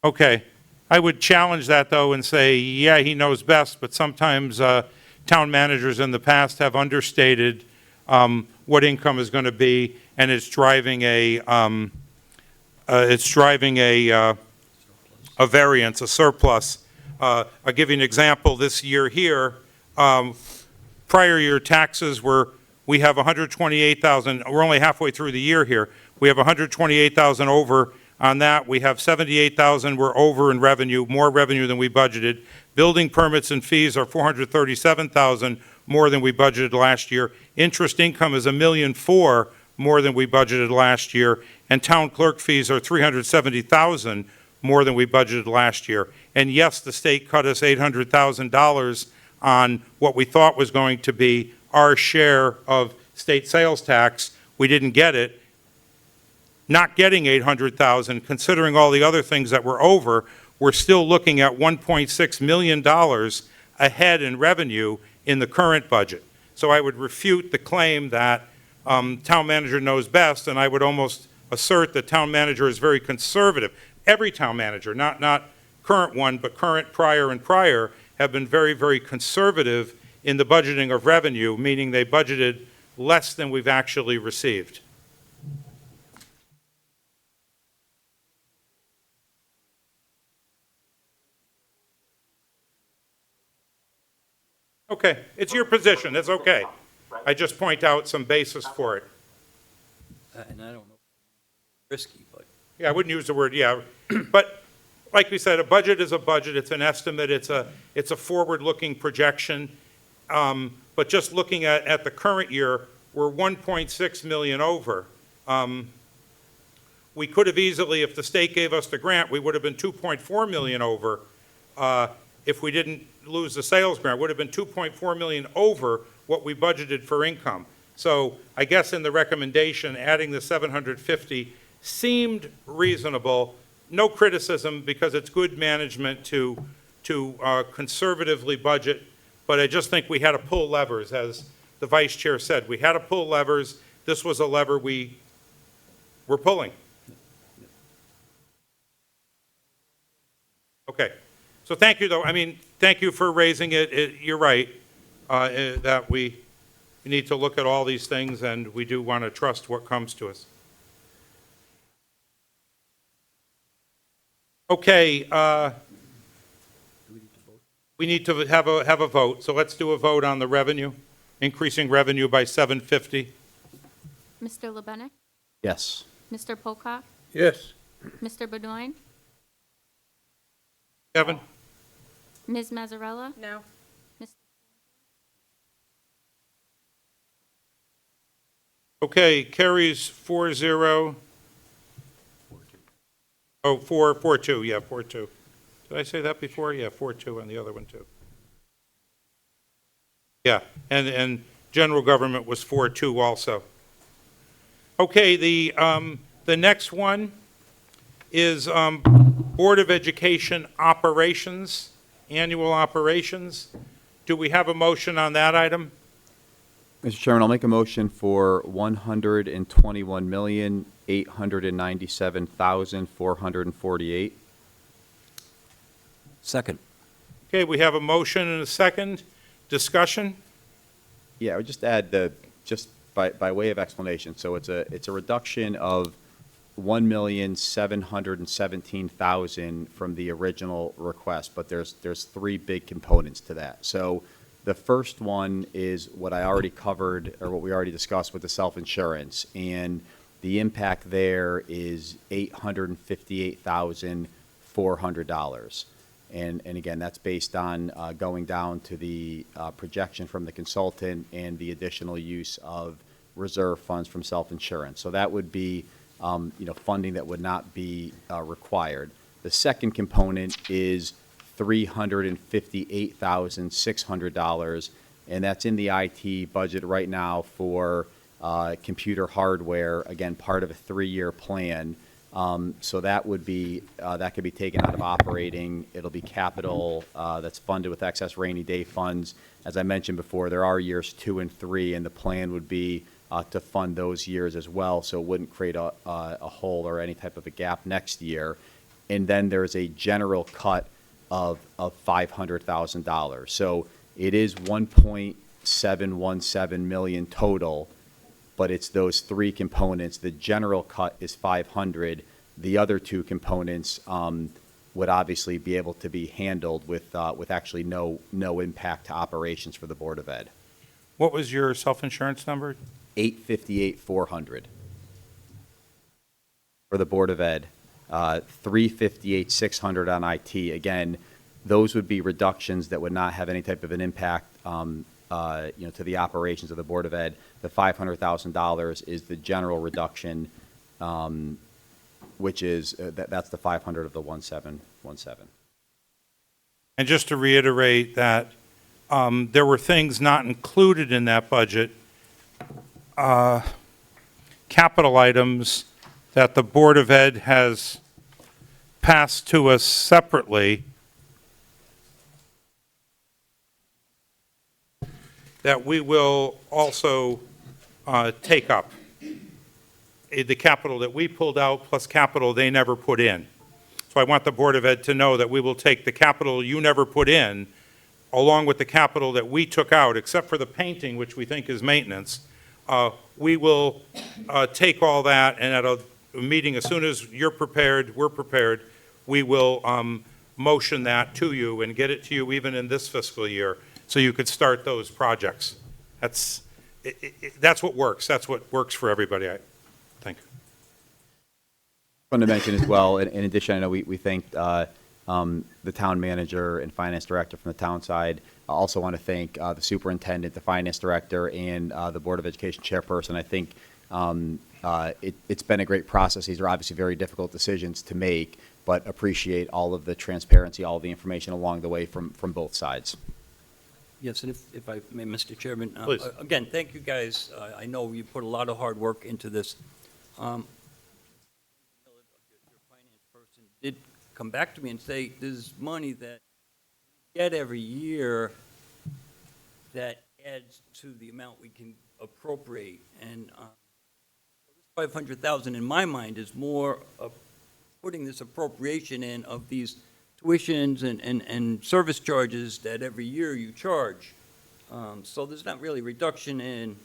Okay. I would challenge that, though, and say, yeah, he knows best, but sometimes town managers in the past have understated what income is going to be, and it's driving a variance, a surplus. I'll give you an example. This year here, prior year taxes we have 128,000. We're only halfway through the year here. We have 128,000 over. On that, we have 78,000 we're over in revenue, more revenue than we budgeted. Building permits and fees are 437,000 more than we budgeted last year. Interest income is $1.4 million more than we budgeted last year. And town clerk fees are 370,000 more than we budgeted last year. And yes, the state cut us $800,000 on what we thought was going to be our share of state sales tax. We didn't get it. Not getting $800,000, considering all the other things that were over, we're still looking at $1.6 million ahead in revenue in the current budget. So I would refute the claim that town manager knows best, and I would almost assert that town manager is very conservative. Every town manager, not current one, but current, prior, and prior, have been very, very conservative in the budgeting of revenue, meaning they budgeted less than we've actually received. Okay, it's your position, it's okay. I just point out some basis for it. And I don't know, risky, but. Yeah, I wouldn't use the word, yeah, but like we said, a budget is a budget, it's an estimate, it's a forward-looking projection. But just looking at the current year, we're 1.6 million over. We could have easily, if the state gave us the grant, we would have been 2.4 million over. If we didn't lose the sales grant, would have been 2.4 million over what we budgeted for income. So I guess in the recommendation, adding the 750 seemed reasonable. No criticism, because it's good management to conservatively budget, but I just think we had to pull levers, as the vice chair said. We had to pull levers. This was a lever we were pulling. Okay. So thank you, though. I mean, thank you for raising it. You're right, that we need to look at all these things, and we do want to trust what comes to us. Okay, we need to have a vote. So let's do a vote on the revenue, increasing revenue by 750. Mr. Lebenik? Yes. Mr. Pocock? Yes. Mr. Bedoin? Kevin? Ms. Mazzarella? No. Okay, carries 4-0. Oh, 4-2, yeah, 4-2. Did I say that before? Yeah, 4-2 on the other one, too. Yeah, and general government was 4-2 also. Okay, the next one is Board of Education operations, annual operations. Do we have a motion on that item? Mr. Chairman, I'll make a motion for $121,897,448. Second. Okay, we have a motion and a second. Discussion? Yeah, I would just add just by way of explanation, so it's a reduction of $1,717,000 from the original request, but there's three big components to that. So the first one is what I already covered, or what we already discussed with the self-insurance, and the impact there is $858,400. And again, that's based on going down to the projection from the consultant and the additional use of reserve funds from self-insurance. So that would be, funding that would not be required. The second component is $358,600, and that's in the IT budget right now for computer hardware, again, part of a 3-year plan. So that would be, that could be taken out of operating. It'll be capital that's funded with excess rainy day funds. As I mentioned before, there are years 2 and 3, and the plan would be to fund those years as well, so it wouldn't create a hole or any type of a gap next year. And then there's a general cut of $500,000. So it is 1.717 million total, but it's those three components. The general cut is 500. The other two components would obviously be able to be handled with actually no impact to operations for the Board of Ed. What was your self-insurance number? 858,400 for the Board of Ed. 358,600 on IT. Again, those would be reductions that would not have any type of an impact to the operations of the Board of Ed. The $500,000 is the general reduction, which is, that's the 500 of the 1717. And just to reiterate that there were things not included in that budget, capital items that the Board of Ed has passed to us separately that we will also take up. The capital that we pulled out plus capital they never put in. So I want the Board of Ed to know that we will take the capital you never put in along with the capital that we took out, except for the painting, which we think is maintenance. We will take all that, and at a meeting, as soon as you're prepared, we're prepared, we will motion that to you and get it to you even in this fiscal year, so you could start those projects. That's what works. That's what works for everybody, I think. I want to mention as well, in addition, I know we thanked the town manager and finance director from the town side. I also want to thank the superintendent, the finance director, and the Board of Education chairperson. I think it's been a great process. These are obviously very difficult decisions to make, but appreciate all of the transparency, all of the information along the way from both sides. Yes, and if I may, Mr. Chairman. Please. Again, thank you guys. I know you put a lot of hard work into this. Your finance person did come back to me and say, there's money that we get every year that adds to the amount we can appropriate. And this $500,000 in my mind is more of putting this appropriation in of these tuitions and service charges that every year you charge. So there's not really reduction in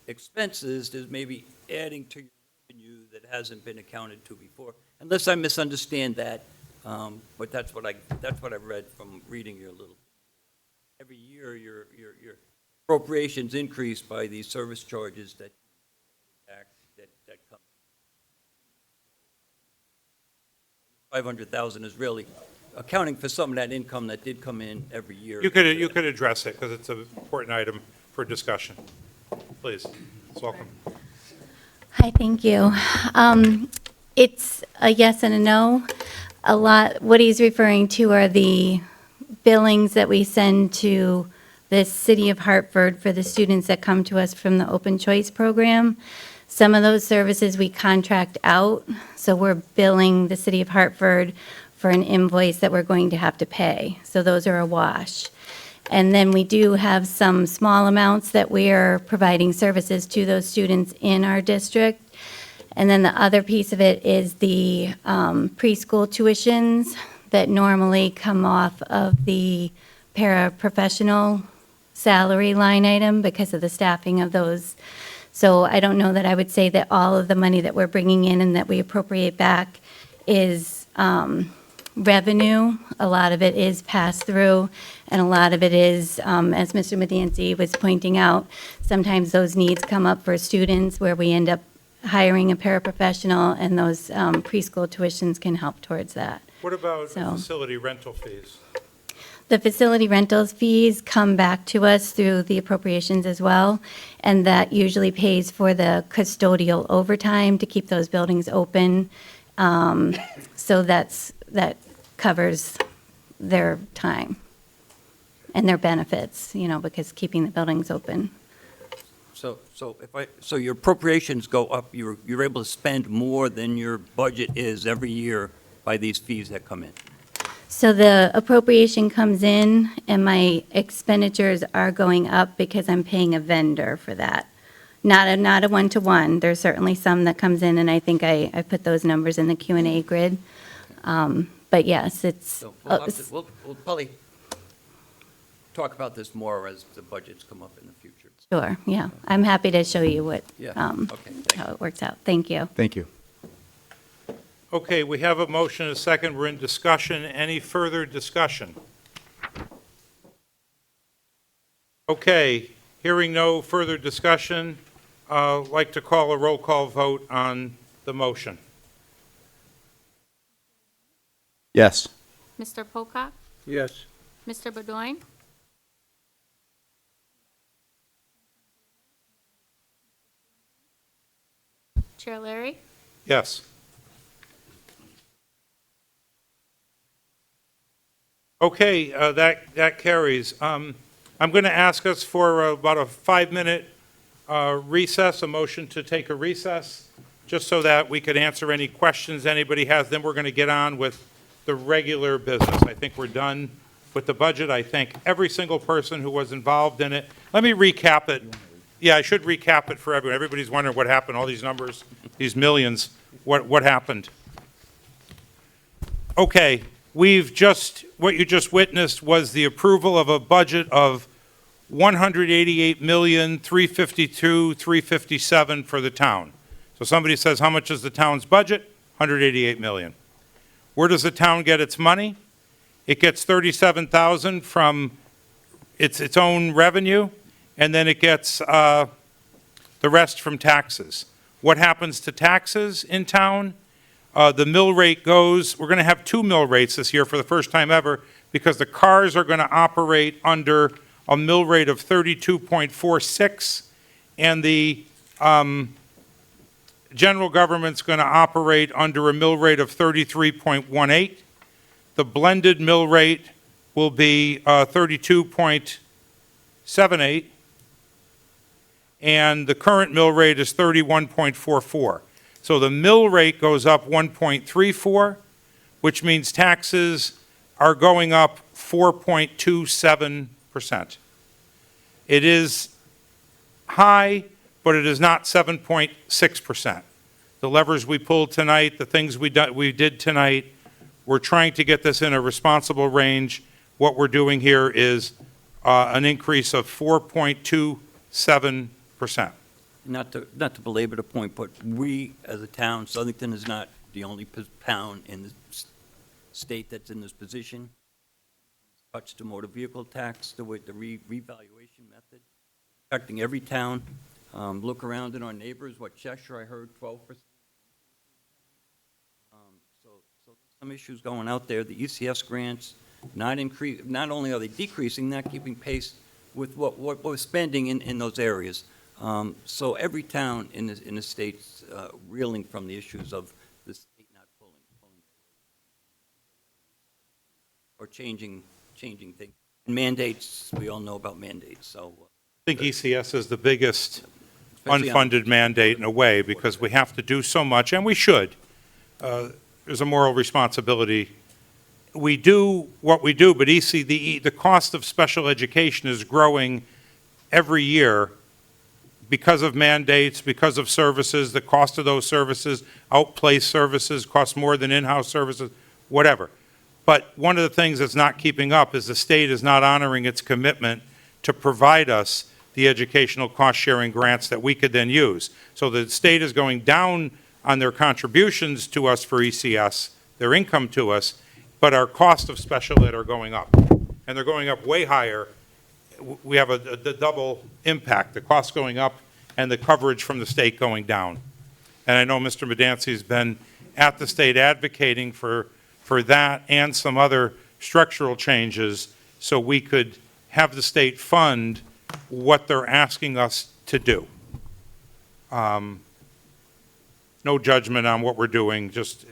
expenses, there's maybe adding to your revenue that hasn't been accounted to before, unless I misunderstand that, but that's what I read from reading your little. Every year your appropriations increase by these service charges that come. 500,000 is really accounting for some of that income that did come in every year. You could address it, because it's an important item for discussion. Please, it's welcome. Hi, thank you. It's a yes and a no. What he's referring to are the billings that we send to the city of Hartford for the students that come to us from the Open Choice Program. Some of those services we contract out, so we're billing the city of Hartford for an invoice that we're going to have to pay. So those are a wash. And then we do have some small amounts that we are providing services to those students in our district. And then the other piece of it is the preschool tuitions that normally come off of the paraprofessional salary line item because of the staffing of those. So I don't know that I would say that all of the money that we're bringing in and that we appropriate back is revenue. A lot of it is passed through, and a lot of it is, as Mr. Mediancy was pointing out, sometimes those needs come up for students where we end up hiring a paraprofessional, and those preschool tuitions can help towards that. What about So- facility rental fees? The facility rentals fees come back to us through the appropriations as well, and that usually pays for the custodial overtime to keep those buildings open. So that covers their time and their benefits, because keeping the buildings open. So your appropriations go up, you're able to spend more than your budget is every year by these fees that come in. So the appropriation comes in, and my expenditures are going up because I'm paying a vendor for that. Not a one-to-one. There's certainly some that comes in, and I think I put those numbers in the Q&A grid. But yes, it's, So we'll probably talk about this more as the budgets come up in the future. sure, yeah. I'm happy to show you what, Yeah, okay, thank how it works out. Thank you. Thank you. Okay, we have a motion, a second, we're in discussion. Any further discussion? Okay, hearing no further discussion, I'd like to call a roll call vote on the motion. Yes. Mr. Pocock? Yes. Mr. Bedoin? Chair Larry? Yes. Okay, that carries. I'm going to ask us for about a 5-minute recess, a motion to take a recess, just so that we could answer any questions anybody has. Then we're going to get on with the regular business. I think we're done with the budget. I thank every single person who was involved in it. Let me recap it. Yeah, I should recap it for everyone. Everybody's wondering what happened, all these numbers, these millions, what happened? Okay, what you just witnessed was the approval of a budget of $188,352,357 for the town. So somebody says, how much is the town's budget? $188 million. Where does the town get its money? It gets $37,000 from its own revenue, and then it gets the rest from taxes. What happens to taxes in town? The mill rate goes, we're going to have 2 mill rates this year for the first time ever, because the cars are going to operate under a mill rate of 32.46, and the general government's going to operate under a mill rate of 33.18. The blended mill rate will be 32.78, and the current mill rate is 31.44. So the mill rate goes up 1.34, which means taxes are going up 4.27%. It is high, but it is not 7.6%. The levers we pulled tonight, the things we did tonight, we're trying to get this in a responsible range. What we're doing here is an increase of 4.27%. Not to belabor the point, but we, as a town, Southington is not the only town in the state that's in this position. Touch the motor vehicle tax, the revaluation method, affecting every town. Look around in our neighbors, Cheshire, I heard 12%. So some issues going out there. The ECS grants, not only are they decreasing, not keeping pace with what we're spending in those areas. So every town in the state's reeling from the issues of the state not pulling or changing things. Mandates, we all know about mandates, so. I think ECS is the biggest especially on- unfunded mandate in a way, because we have to do so much, and we should. There's a moral responsibility. We do what we do, but the cost of special education is growing every year because of mandates, because of services. The cost of those services, outplace services, cost more than in-house services, whatever. But one of the things that's not keeping up is the state is not honoring its commitment to provide us the educational cost-sharing grants that we could then use. So the state is going down on their contributions to us for ECS, their income to us, but our cost of special ed are going up. And they're going up way higher. We have the double impact, the cost going up and the coverage from the state going down. And I know Mr. Medanci's been at the state advocating for that and some other structural changes so we could have the state fund what they're asking us to do. No judgment on what we're doing, just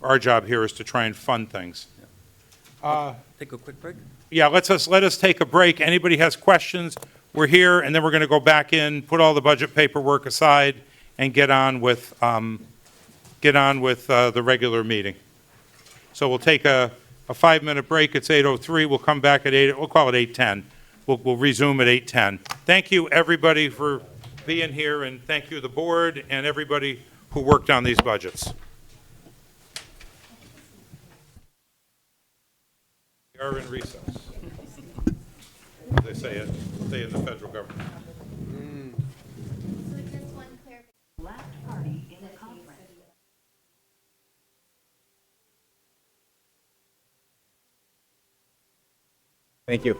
our job here is to try and fund things. Take a quick break? Yeah, let us take a break. Anybody has questions, we're here, and then we're going to go back in, put all the budget paperwork aside, and get on with the regular meeting. So we'll take a 5-minute break. It's 8:03. We'll come back at 8, we'll call it 8:10. We'll resume at 8:10. Thank you, everybody, for being here, and thank you, the board, and everybody who worked on these budgets. We are in recess. They say it in the federal government. Thank you.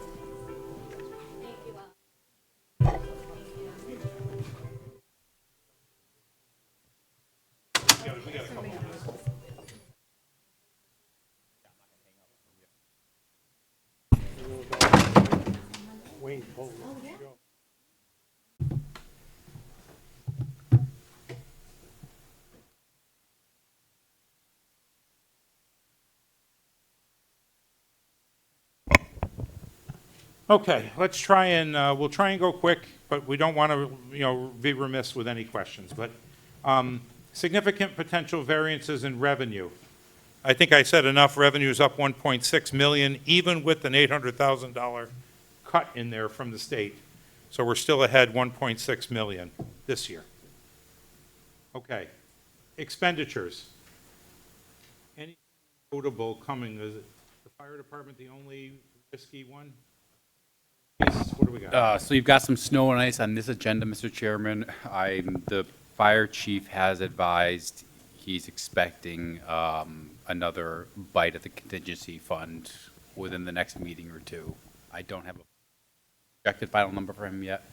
Okay, let's try and, we'll try and go quick, but we don't want to, be remiss with any questions. But significant potential variances in revenue. I think I said enough, revenue's up 1.6 million, even with an $800,000 cut in there from the state. So we're still ahead 1.6 million this year. Okay, expenditures. Any notable coming? Is it the fire department the only risky one? Yes, what do we got? So you've got some snow and ice on this agenda, Mr. Chairman. The fire chief has advised he's expecting another bite at the contingency fund within the next meeting or two. I don't have a projected final number for him yet.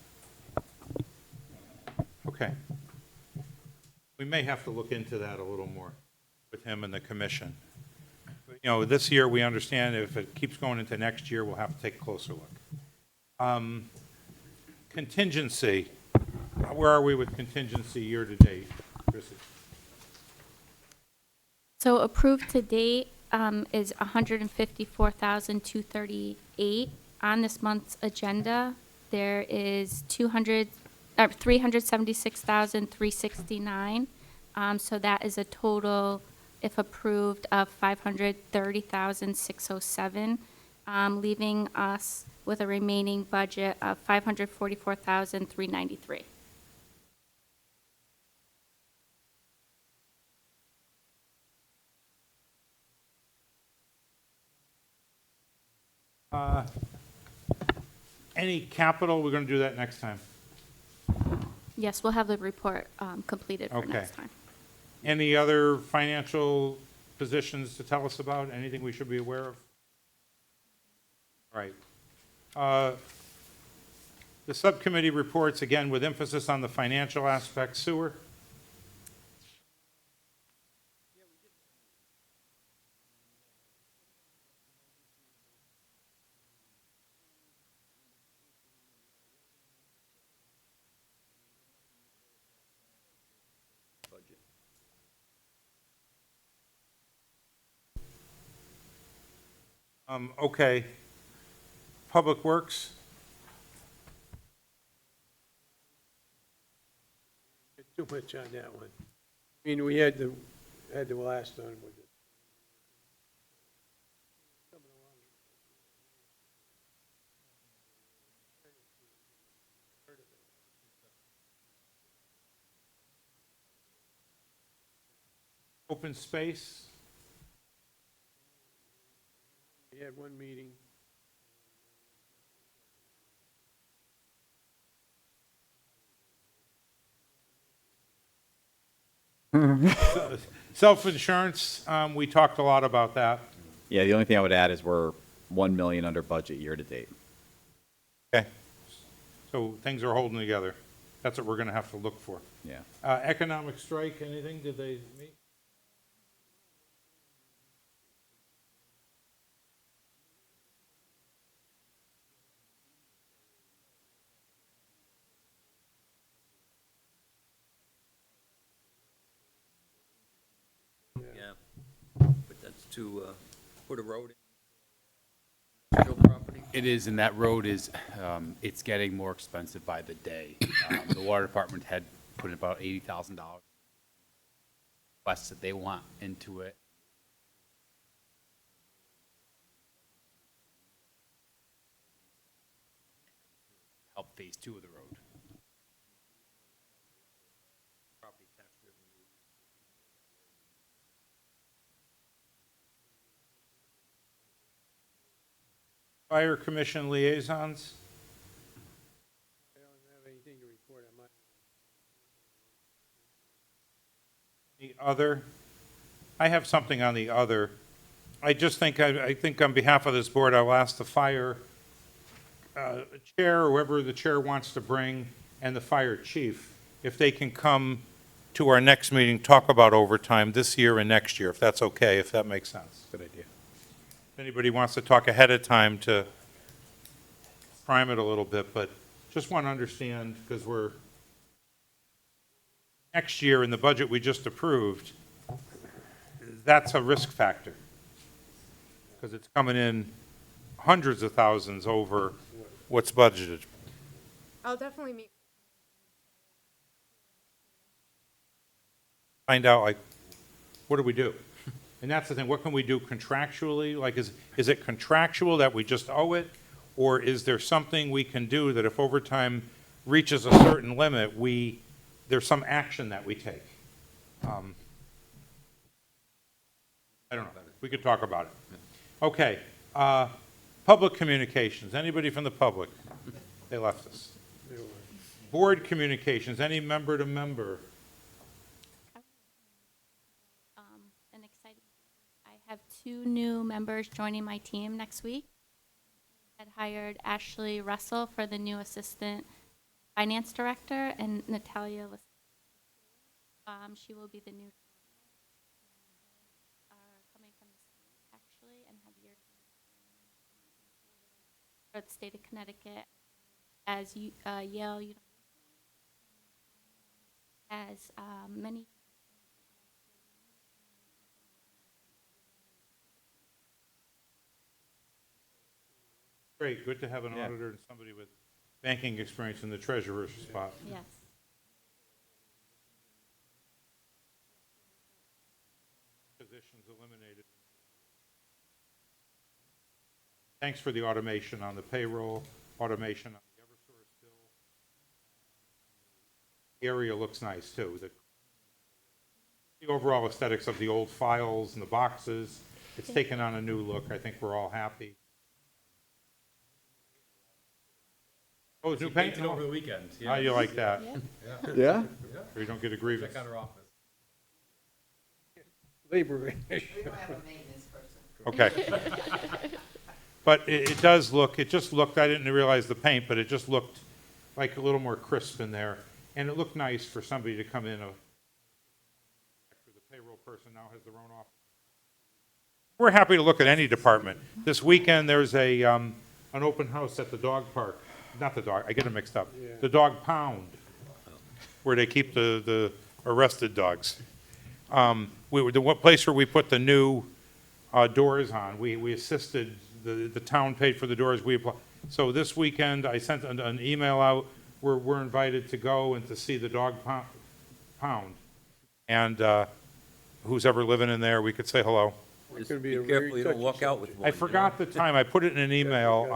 Okay. We may have to look into that a little more with him and the commission. This year, we understand if it keeps going into next year, we'll have to take a closer look. Contingency, where are we with contingency year to date? Chrissy? So approved to date is 154,238. On this month's agenda, there is 376,369. So that is a total, if approved, of 530,607, leaving us with a remaining budget of 544,393. Any capital, we're going to do that next time. Yes, we'll have the report completed for Okay. next time. Any other financial positions to tell us about? Anything we should be aware of? All right. The subcommittee reports, again, with emphasis on the financial aspect. Sewer? Okay. Public Works? Too much on that one. I mean, we had the last one with it. Open Space? We had one meeting. Self-insurance, we talked a lot about that. Yeah, the only thing I would add is we're 1 million under budget year to date. Okay. So things are holding together. That's what we're going to have to look for. Yeah. Economic strike, anything? Did they meet? Yeah, but that's to put a road in. Industrial property? It is, and that road is, it's getting more expensive by the day. The water department had put in about $80,000 requests that they want into it. Help phase 2 of the road. Property tax revenue. Fire Commission liaisons? I don't have anything to report on my. The other? I have something on the other. I just think, I think on behalf of this board, I'll ask the fire chair, or whoever the chair wants to bring, and the fire chief, if they can come to our next meeting, talk about overtime this year and next year, if that's okay, if that makes sense. Good idea. If anybody wants to talk ahead of time to prime it a little bit, but just want to understand, because we're, next year in the budget we just approved, that's a risk factor. Because it's coming in hundreds of thousands over what's budgeted. I'll definitely meet. Find out, like, what do we do? And that's the thing, what can we do contractually? Like, is it contractual that we just owe it? Or is there something we can do that if overtime reaches a certain limit, there's some action that we take? I don't know, we could talk about it. Okay, public communications, anybody from the public? They left us. Board communications, any member to member? An exciting, I have 2 new members joining my team next week. I had hired Ashley Russell for the new assistant finance director, and Natalia, she will be the new, coming from the state actually, and have years for the state of Connecticut as Yale University, as many. Great, good to have an auditor and somebody with banking experience in the treasurer's spot. Yes. Positions eliminated. Thanks for the automation on the payroll, automation on the Eversource bill. The area looks nice, too. The overall aesthetics of the old files and the boxes, it's taken on a new look. I think we're all happy. Oh, it's new paint? over the weekend. How you like that? Yeah? Or you don't get a grievance? Check out our office. Labor. Okay. But it does look, it just looked, I didn't realize the paint, but it just looked like a little more crisp in there. And it looked nice for somebody to come in. The payroll person now has their own office. We're happy to look at any department. This weekend, there's an open house at the dog park. Not the dog, I get them mixed up. The dog pound, where they keep the arrested dogs. We were the one place where we put the new doors on. We assisted, the town paid for the doors. So this weekend, I sent an email out, we're invited to go and to see the dog pound. And who's ever living in there, we could say hello. Just gonna be be a careful very you don't touchy walk out with one. I forgot the time, I put it in an email.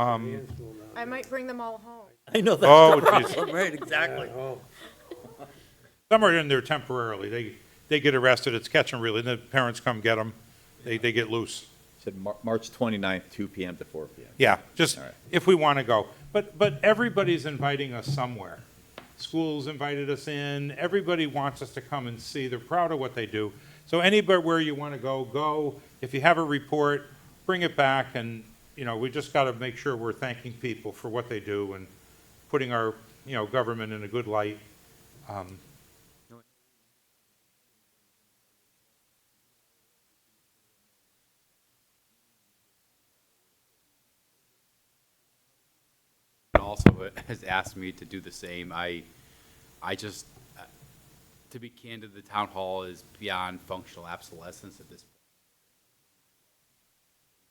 I might bring them all home. I know Oh, that's the geez. problem, right, exactly. Oh, Some are in there temporarily, they get arrested, it's catch and release, the parents come get them, they get loose. Said March 29th, 2 PM to 4 PM. Yeah, just All right. if we want to go. But everybody's inviting us somewhere. Schools invited us in, everybody wants us to come and see, they're proud of what they do. So anywhere where you want to go, go. If you have a report, bring it back, and, we just got to make sure we're thanking people for what they do and putting our, government in a good light. And also has asked me to do the same. I just, to be candid, the town hall is beyond functional obsolescence at this point.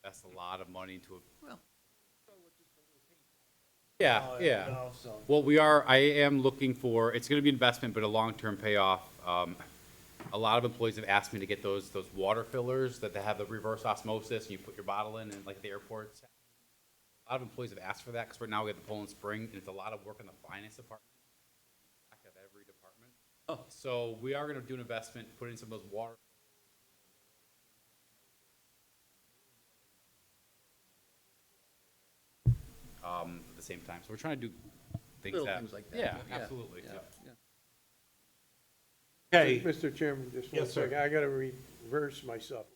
Invest a lot of money into it. Yeah. Well, I am looking for, it's gonna be investment, but a long-term payoff. A lot of employees have asked me to get those water fillers that they have the reverse osmosis, and you put your bottle in, and like the airports. A lot of employees have asked for that, because right now we have the Poland Spring, and it's a lot of work in the finance department. Back of every department. Oh. So we are gonna do an investment, put in some of those water. At the same time, so we're trying to do things Little that. things like that. Yeah, Yeah, absolutely. yeah, yeah. yeah. Okay, Mr. Chairman, just one Yes, sir. second, I gotta reverse myself.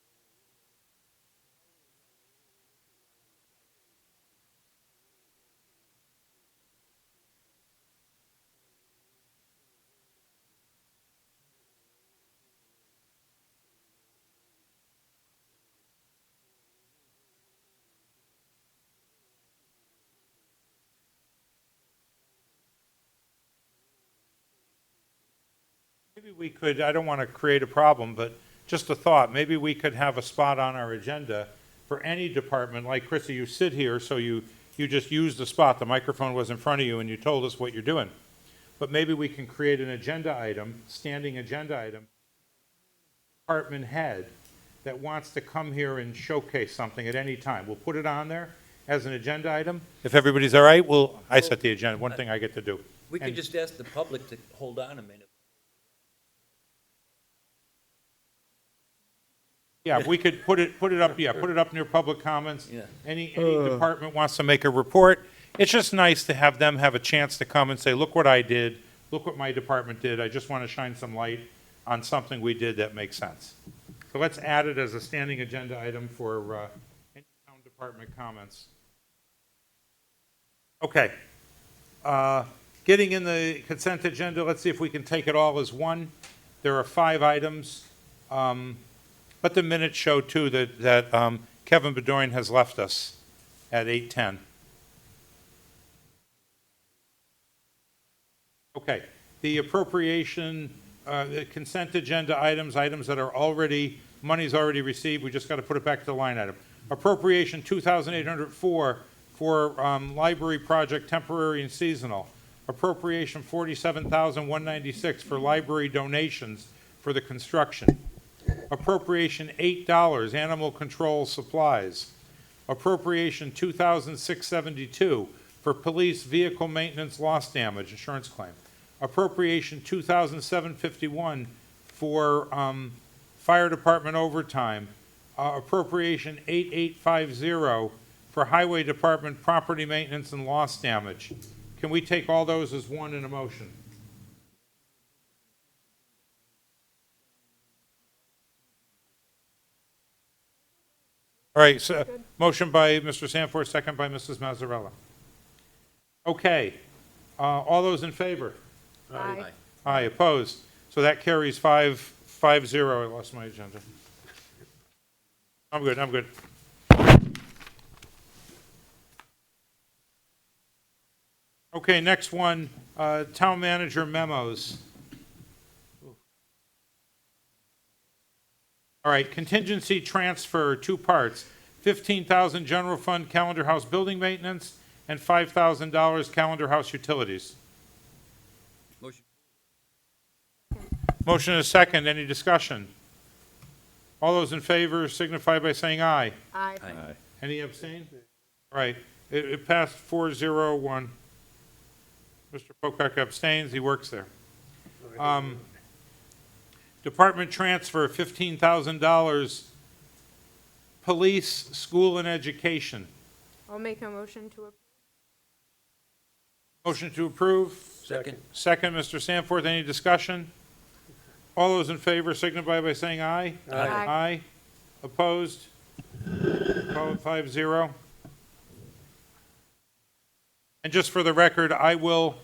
maybe we could, I don't want to create a problem, but just a thought, maybe we could have a spot on our agenda for any department, like Chrissy, you sit here, so you just used the spot, the microphone was in front of you, and you told us what you're doing. But maybe we can create an agenda item, standing agenda item, department head that wants to come here and showcase something at any time. We'll put it on there as an agenda item. If everybody's all right, I set the agenda, one thing I get to do. We could And- just ask the public to hold on a minute. Yeah, we could put it up, put it up near public comments. Yeah. Any department wants to make a report, it's just nice to have them have a chance to come and say, look what I did, look what my department did, I just want to shine some light on something we did that makes sense. So let's add it as a standing agenda item for any town department comments. Okay. Getting in the consent agenda, let's see if we can take it all as one. There are 5 items. But the minutes show, too, that Kevin Bedoin has left us at 8:10. Okay, the appropriation, the consent agenda items that are already, money's already received, we just got to put it back to the line item. Appropriation 2,804 for library project temporary and seasonal. Appropriation 47,196 for library donations for the construction. Appropriation $8, animal control supplies. Appropriation 2,672 for police vehicle maintenance loss damage insurance claim. Appropriation 2,751 for fire department overtime. Appropriation 8850 for highway department property maintenance and loss damage. Can we take all those as one in a motion? All right, so, motion by Mr. Sanford, second by Mrs. Mazzarella. Okay, all those in favor? Aye. Aye, opposed? So that carries 5-0. I lost my agenda. I'm good. Okay, next one, town manager memos. All right, contingency transfer, 2 parts. 15,000 general fund calendar house building maintenance and $5,000 calendar house utilities. Motion. Motion is second. Any discussion? All those in favor signify by saying aye. Aye. Aye. Any abstain? All right, it passed 4-0-1. Mr. Pocock abstains, he works there. Department transfer, $15,000, police, school, and education. I'll make a motion to approve. Motion to approve. Second. Second, Mr. Sanforth, any discussion? All those in favor signify by saying aye. Aye. Aye. Opposed? 5-0. And just for the record, I will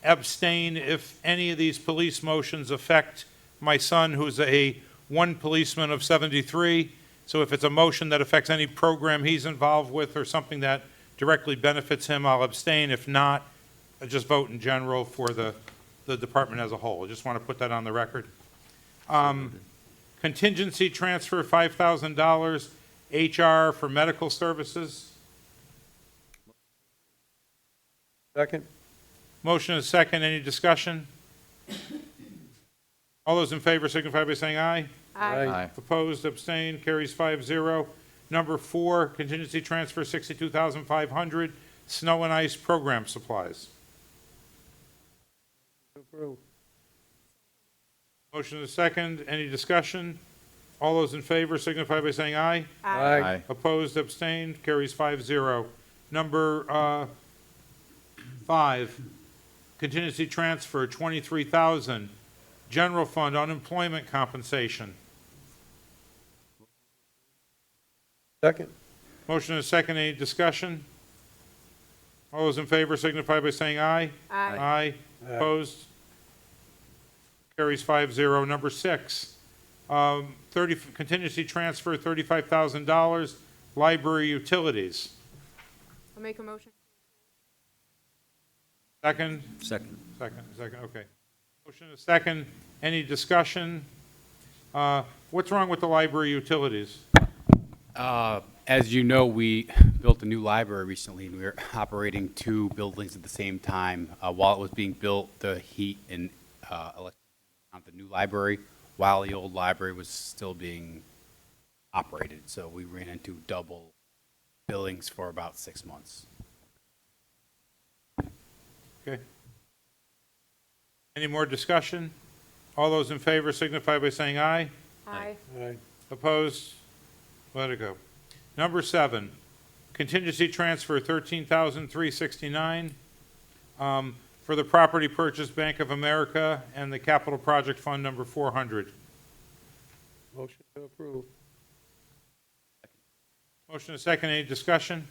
abstain if any of these police motions affect my son, who's one policeman of 73. So if it's a motion that affects any program he's involved with or something that directly benefits him, I'll abstain. If not, I'll just vote in general for the department as a whole. I just want to put that on the record. Contingency transfer, $5,000, HR for medical services. Second? Motion is second. Any discussion? All those in favor signify by saying aye. Aye. Opposed, abstained, carries 5-0. Number 4, contingency transfer, $62,500, snow and ice program supplies. Approve. Motion is second. Any discussion? All those in favor signify by saying aye. Aye. Opposed, abstained, carries 5-0. Number 5, contingency transfer, $23,000, general fund unemployment compensation. Second? Motion is second. Any discussion? All those in favor signify by saying aye. Aye. Aye. Opposed? Carries 5-0. Number 6, contingency transfer, $35,000, library utilities. I'll make a motion. Second? Second. Second, okay. Motion is second. Any discussion? What's wrong with the library utilities? As you know, we built a new library recently, and we were operating 2 buildings at the same time. While it was being built, the heat and electricity on the new library, while the old library was still being operated. So we ran into double billings for about 6 months. Okay. Any more discussion? All those in favor signify by saying aye. Aye. Aye. Opposed? Let it go. Number 7, contingency transfer, $13,369, for the property purchase Bank of America and the capital project fund number 400. Motion to approve. Motion is second. Any discussion?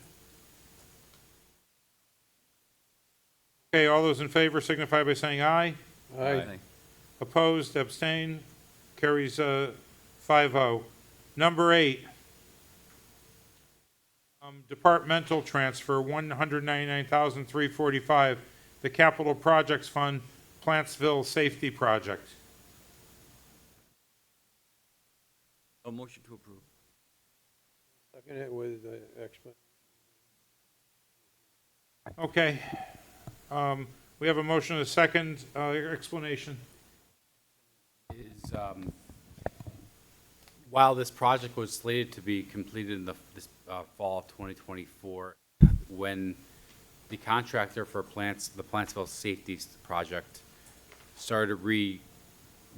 Okay, all those in favor signify by saying aye. Aye. Opposed, abstained, carries 5-0. Number 8, departmental transfer, $199,345, the Capital Projects Fund, Plantsville Safety Project. A motion to approve. Second it with explanation. Okay. We have a motion and a second explanation. Is, while this project was slated to be completed in this fall of 2024, when the contractor for the Plantsville Safety Project started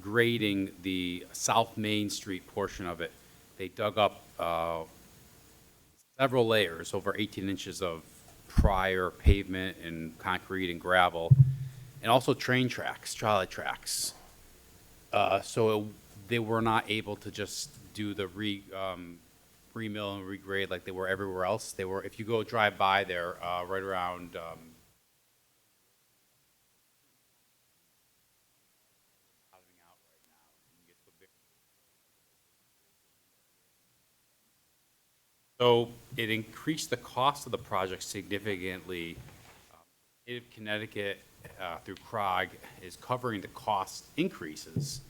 regrading the South Main Street portion of it, they dug up several layers, over 18 inches of prior pavement and concrete and gravel, and also train tracks, trolley tracks. They were not able to just do the re-mill and regrade like they were everywhere else. They were, if you go drive by there, right around, so it increased the cost of the project significantly. State of Connecticut, through CROG, is covering the cost increases.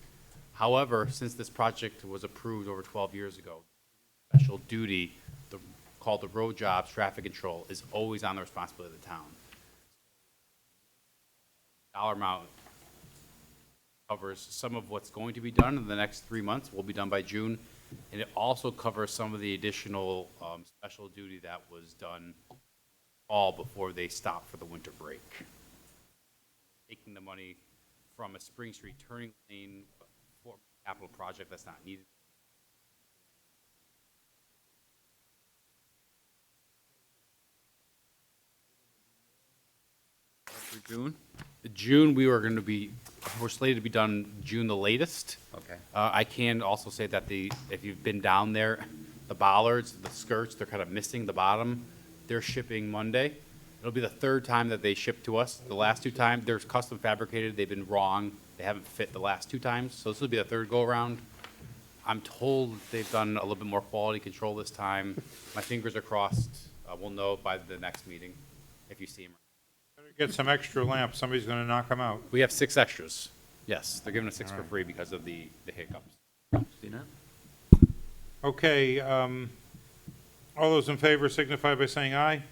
However, since this project was approved over 12 years ago, special duty, the called the road jobs, traffic control, is always on the responsibility of the town. Dollar amount covers some of what's going to be done in the next 3 months, will be done by June, and it also covers some of the additional special duty that was done all before they stopped for the winter break. Taking the money from a Spring Street turning lane for a capital project that's not needed. For June? June, we're slated to be done June the latest. Okay. I can also say that if you've been down there, the bollards, the skirts, they're kind of missing the bottom. They're shipping Monday. It'll be the third time that they ship to us. The last 2 times, they're custom fabricated. They've been wrong. They haven't fit the last 2 times. So this will be the third go-around. I'm told they've done a little bit more quality control this time. My fingers are crossed. We'll know by the next meeting if you see them. Get some extra lamps, somebody's gonna knock them out. We have 6 extras. Yes, they're giving us 6 for free because of the hiccups. See that? Okay, all those in favor signify by saying aye.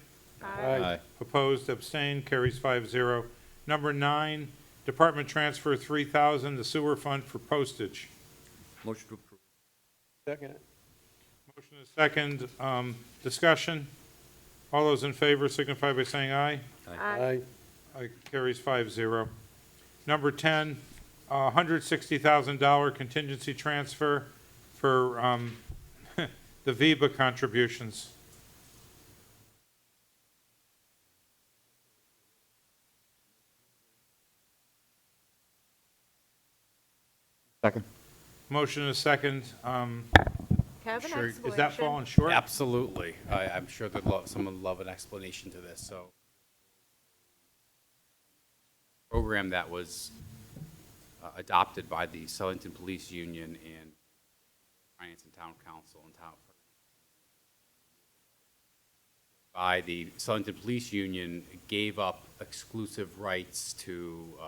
Aye. Opposed, abstained, carries 5-0. Number 9, Department Transfer 3,000, the sewer fund for postage. Motion to approve. Second. Motion is second, discussion. All those in favor signify by saying aye. Aye. Aye, carries 5-0. Number 10, $160,000 contingency transfer for the VEBA contributions. Second. Motion is second. Kevin, Sure. Is that falling short? Absolutely. I'm sure that someone would love an explanation to this, so. Program that was adopted by the Sullyton Police Union and Finance and Town Council and Town. By the Sullyton Police Union gave up exclusive rights to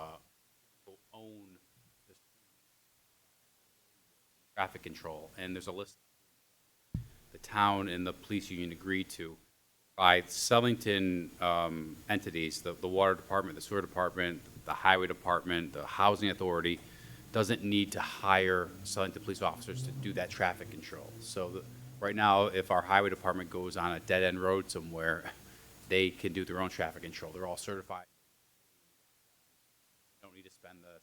own the traffic control, and there's a list the town and the police union agreed to by Sullyton entities, the water department, the sewer department, the highway department, the housing authority, doesn't need to hire Sullyton police officers to do that traffic control. So right now, if our highway department goes on a dead-end road somewhere, they can do their own traffic control. They're all certified. Don't need to spend the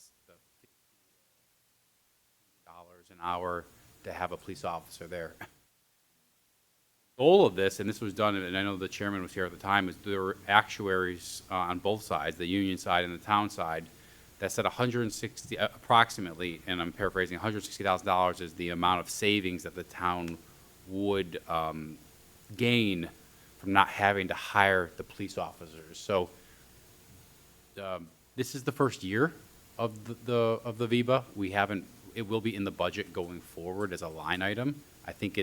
$50 an hour to have a police officer there. Goal of this, and this was done, and I know the chairman was here at the time, is there were actuaries on both sides, the union side and the town side, that said approximately, and I'm paraphrasing, $160,000 is the amount of savings that the town would gain from not having to hire the police officers. So this is the first year of the VEBA. It will be in the budget going forward as a line item. I think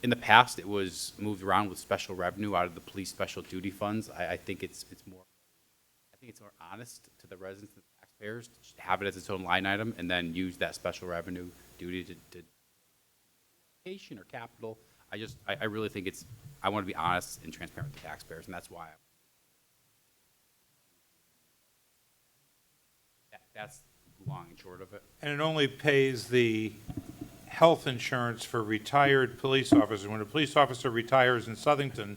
in the past, it was moved around with special revenue out of the police special duty funds. I think it's more honest to the residents and the taxpayers to have it as its own line item and then use that special revenue duty to education or capital. I really think I want to be honest and transparent with the taxpayers, and that's why that's long and short of it. And it only pays the health insurance for retired police officers. When a police officer retires in Southington,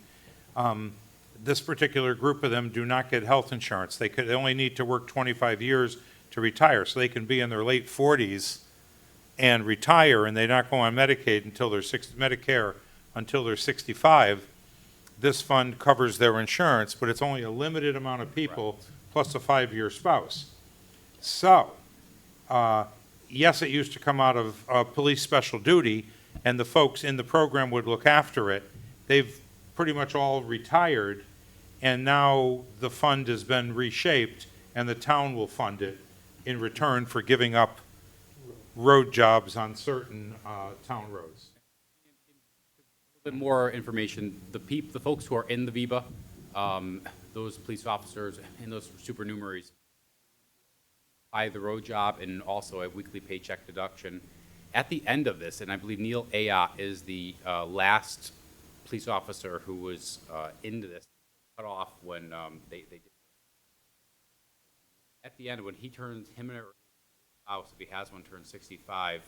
this particular group of them do not get health insurance. They only need to work 25 years to retire, so they can be in their late 40s and retire, and they not go on Medicaid until they're Medicare until they're 65. This fund covers their insurance, but it's only a limited amount of people plus a 5-year spouse. So, yes, it used to come out of police special duty, and the folks in the program would look after it. They've pretty much all retired, and now the fund has been reshaped, and the town will fund it in return for giving up road jobs on certain town roads. A little bit more information. The folks who are in the VEBA, those police officers and those supernumeraries, by the road job and also a weekly paycheck deduction. At the end of this, and I believe Neil Ayotte is the last police officer who was into this, cut off when they did. At the end, when he turns, him and her house, if he has one, turns 65,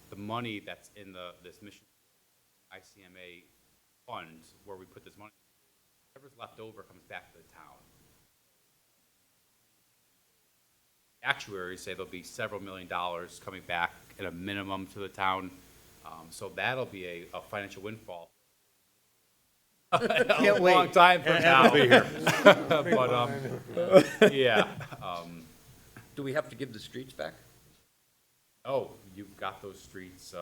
the money that's in this mission ICMA fund, where we put this money, whatever's left over comes back to the town. Actuaries say there'll be several $1 million coming back at a minimum to the town. So that'll be a financial windfall. Can't wait. A long time from now. Be here. But, yeah. Do we have to give the streets back? Oh, you've got those streets,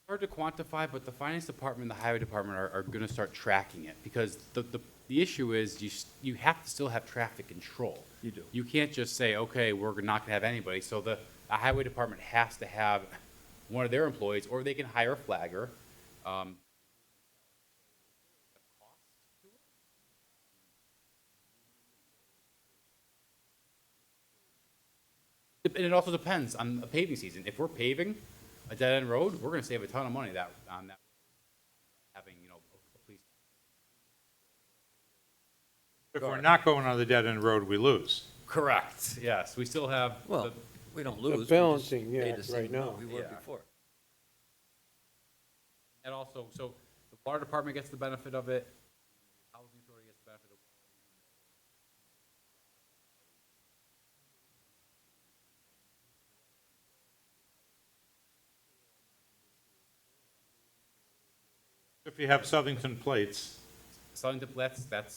hard to quantify, but the finance department and the highway department are gonna start tracking it, because the issue is you have to still have traffic control. You do. You can't just say, okay, we're not gonna have anybody, so the highway department has to have one of their employees, or they can hire a flagger. And it also depends on the paving season. If we're paving a dead-end road, we're gonna save a ton of money on that, having, a police. If we're not going on the dead-end road, we lose. Correct, yes, we still have. Well, we don't lose. we just balancing, pay yeah, the same right now. amount we were Yeah. before. And also, so the water department gets the benefit of it, housing authority gets the benefit of it. If you have Southington plates, Selling to, that's what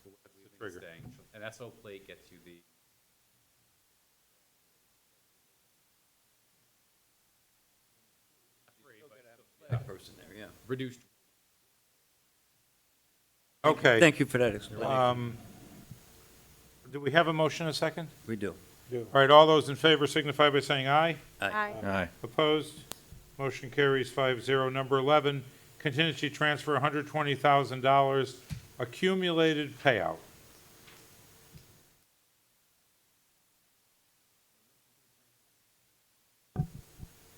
we've been trigger. saying. An SO plate gets you the. That person there, yeah. Reduced. okay. Thank you for that explanation. Do we have a motion, a second? We do. All right, all those in favor signify by saying aye. Aye. Aye. Opposed? Motion carries 5-0. Number 11, contingency transfer, $120,000, accumulated payout.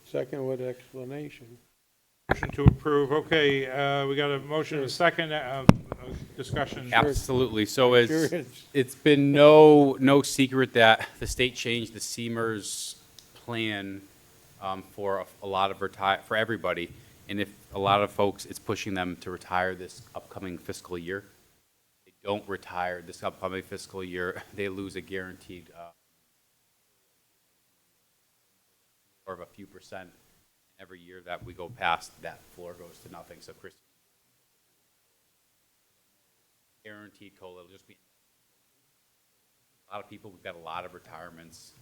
Second with explanation. Motion to approve. Okay, we got a motion, a second, discussion. Absolutely. So Sure it's, is. it's been no secret that the state changed the SEMERS plan for a lot of for everybody. And if a lot of folks, it's pushing them to retire this upcoming fiscal year. They don't retire this upcoming fiscal year, they lose a guaranteed or of a few percent. Every year that we go past, that floor goes to nothing. So Chris, guaranteed COLA, it'll just be a lot of people. We've got a lot of retirements.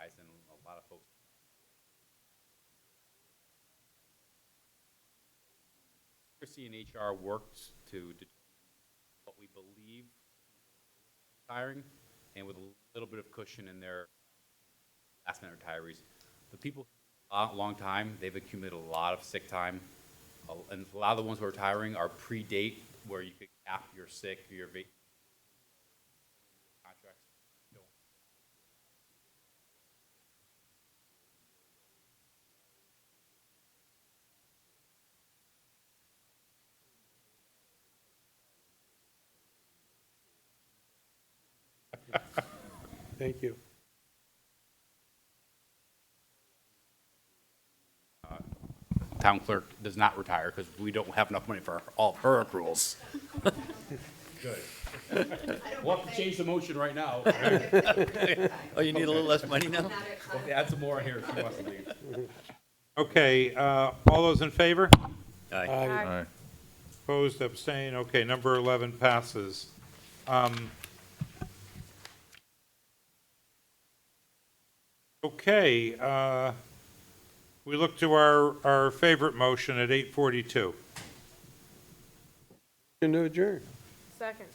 And a lot of folks. Chrissy and HR worked to determine what we believe retiring, and with a little bit of cushion in their last minute retirees. The people, a long time, they've accumulated a lot of sick time. And a lot of the ones who are retiring are pre-date, where you could cap your sick, your contracts. Thank you. Town clerk does not retire because we don't have enough money for all of her accruals. Good. We'll have to change the motion right now. Oh, you need a little less money now? We'll have to add some more here if she wants to leave. Okay, all those in favor? Aye. Aye. Opposed, abstained. Okay, number 11 passes. Okay, we look to our favorite motion at 8:42. Motion to adjourn. Second.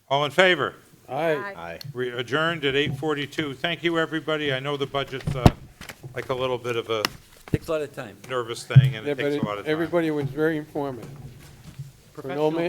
All in favor? Aye. Aye. We adjourned at 8:42. Thank you, everybody. I know the budget's like a little bit of a Takes a lot of time. nervous thing, and Yeah, it takes a lot but of time. everybody was very informative. For no Professional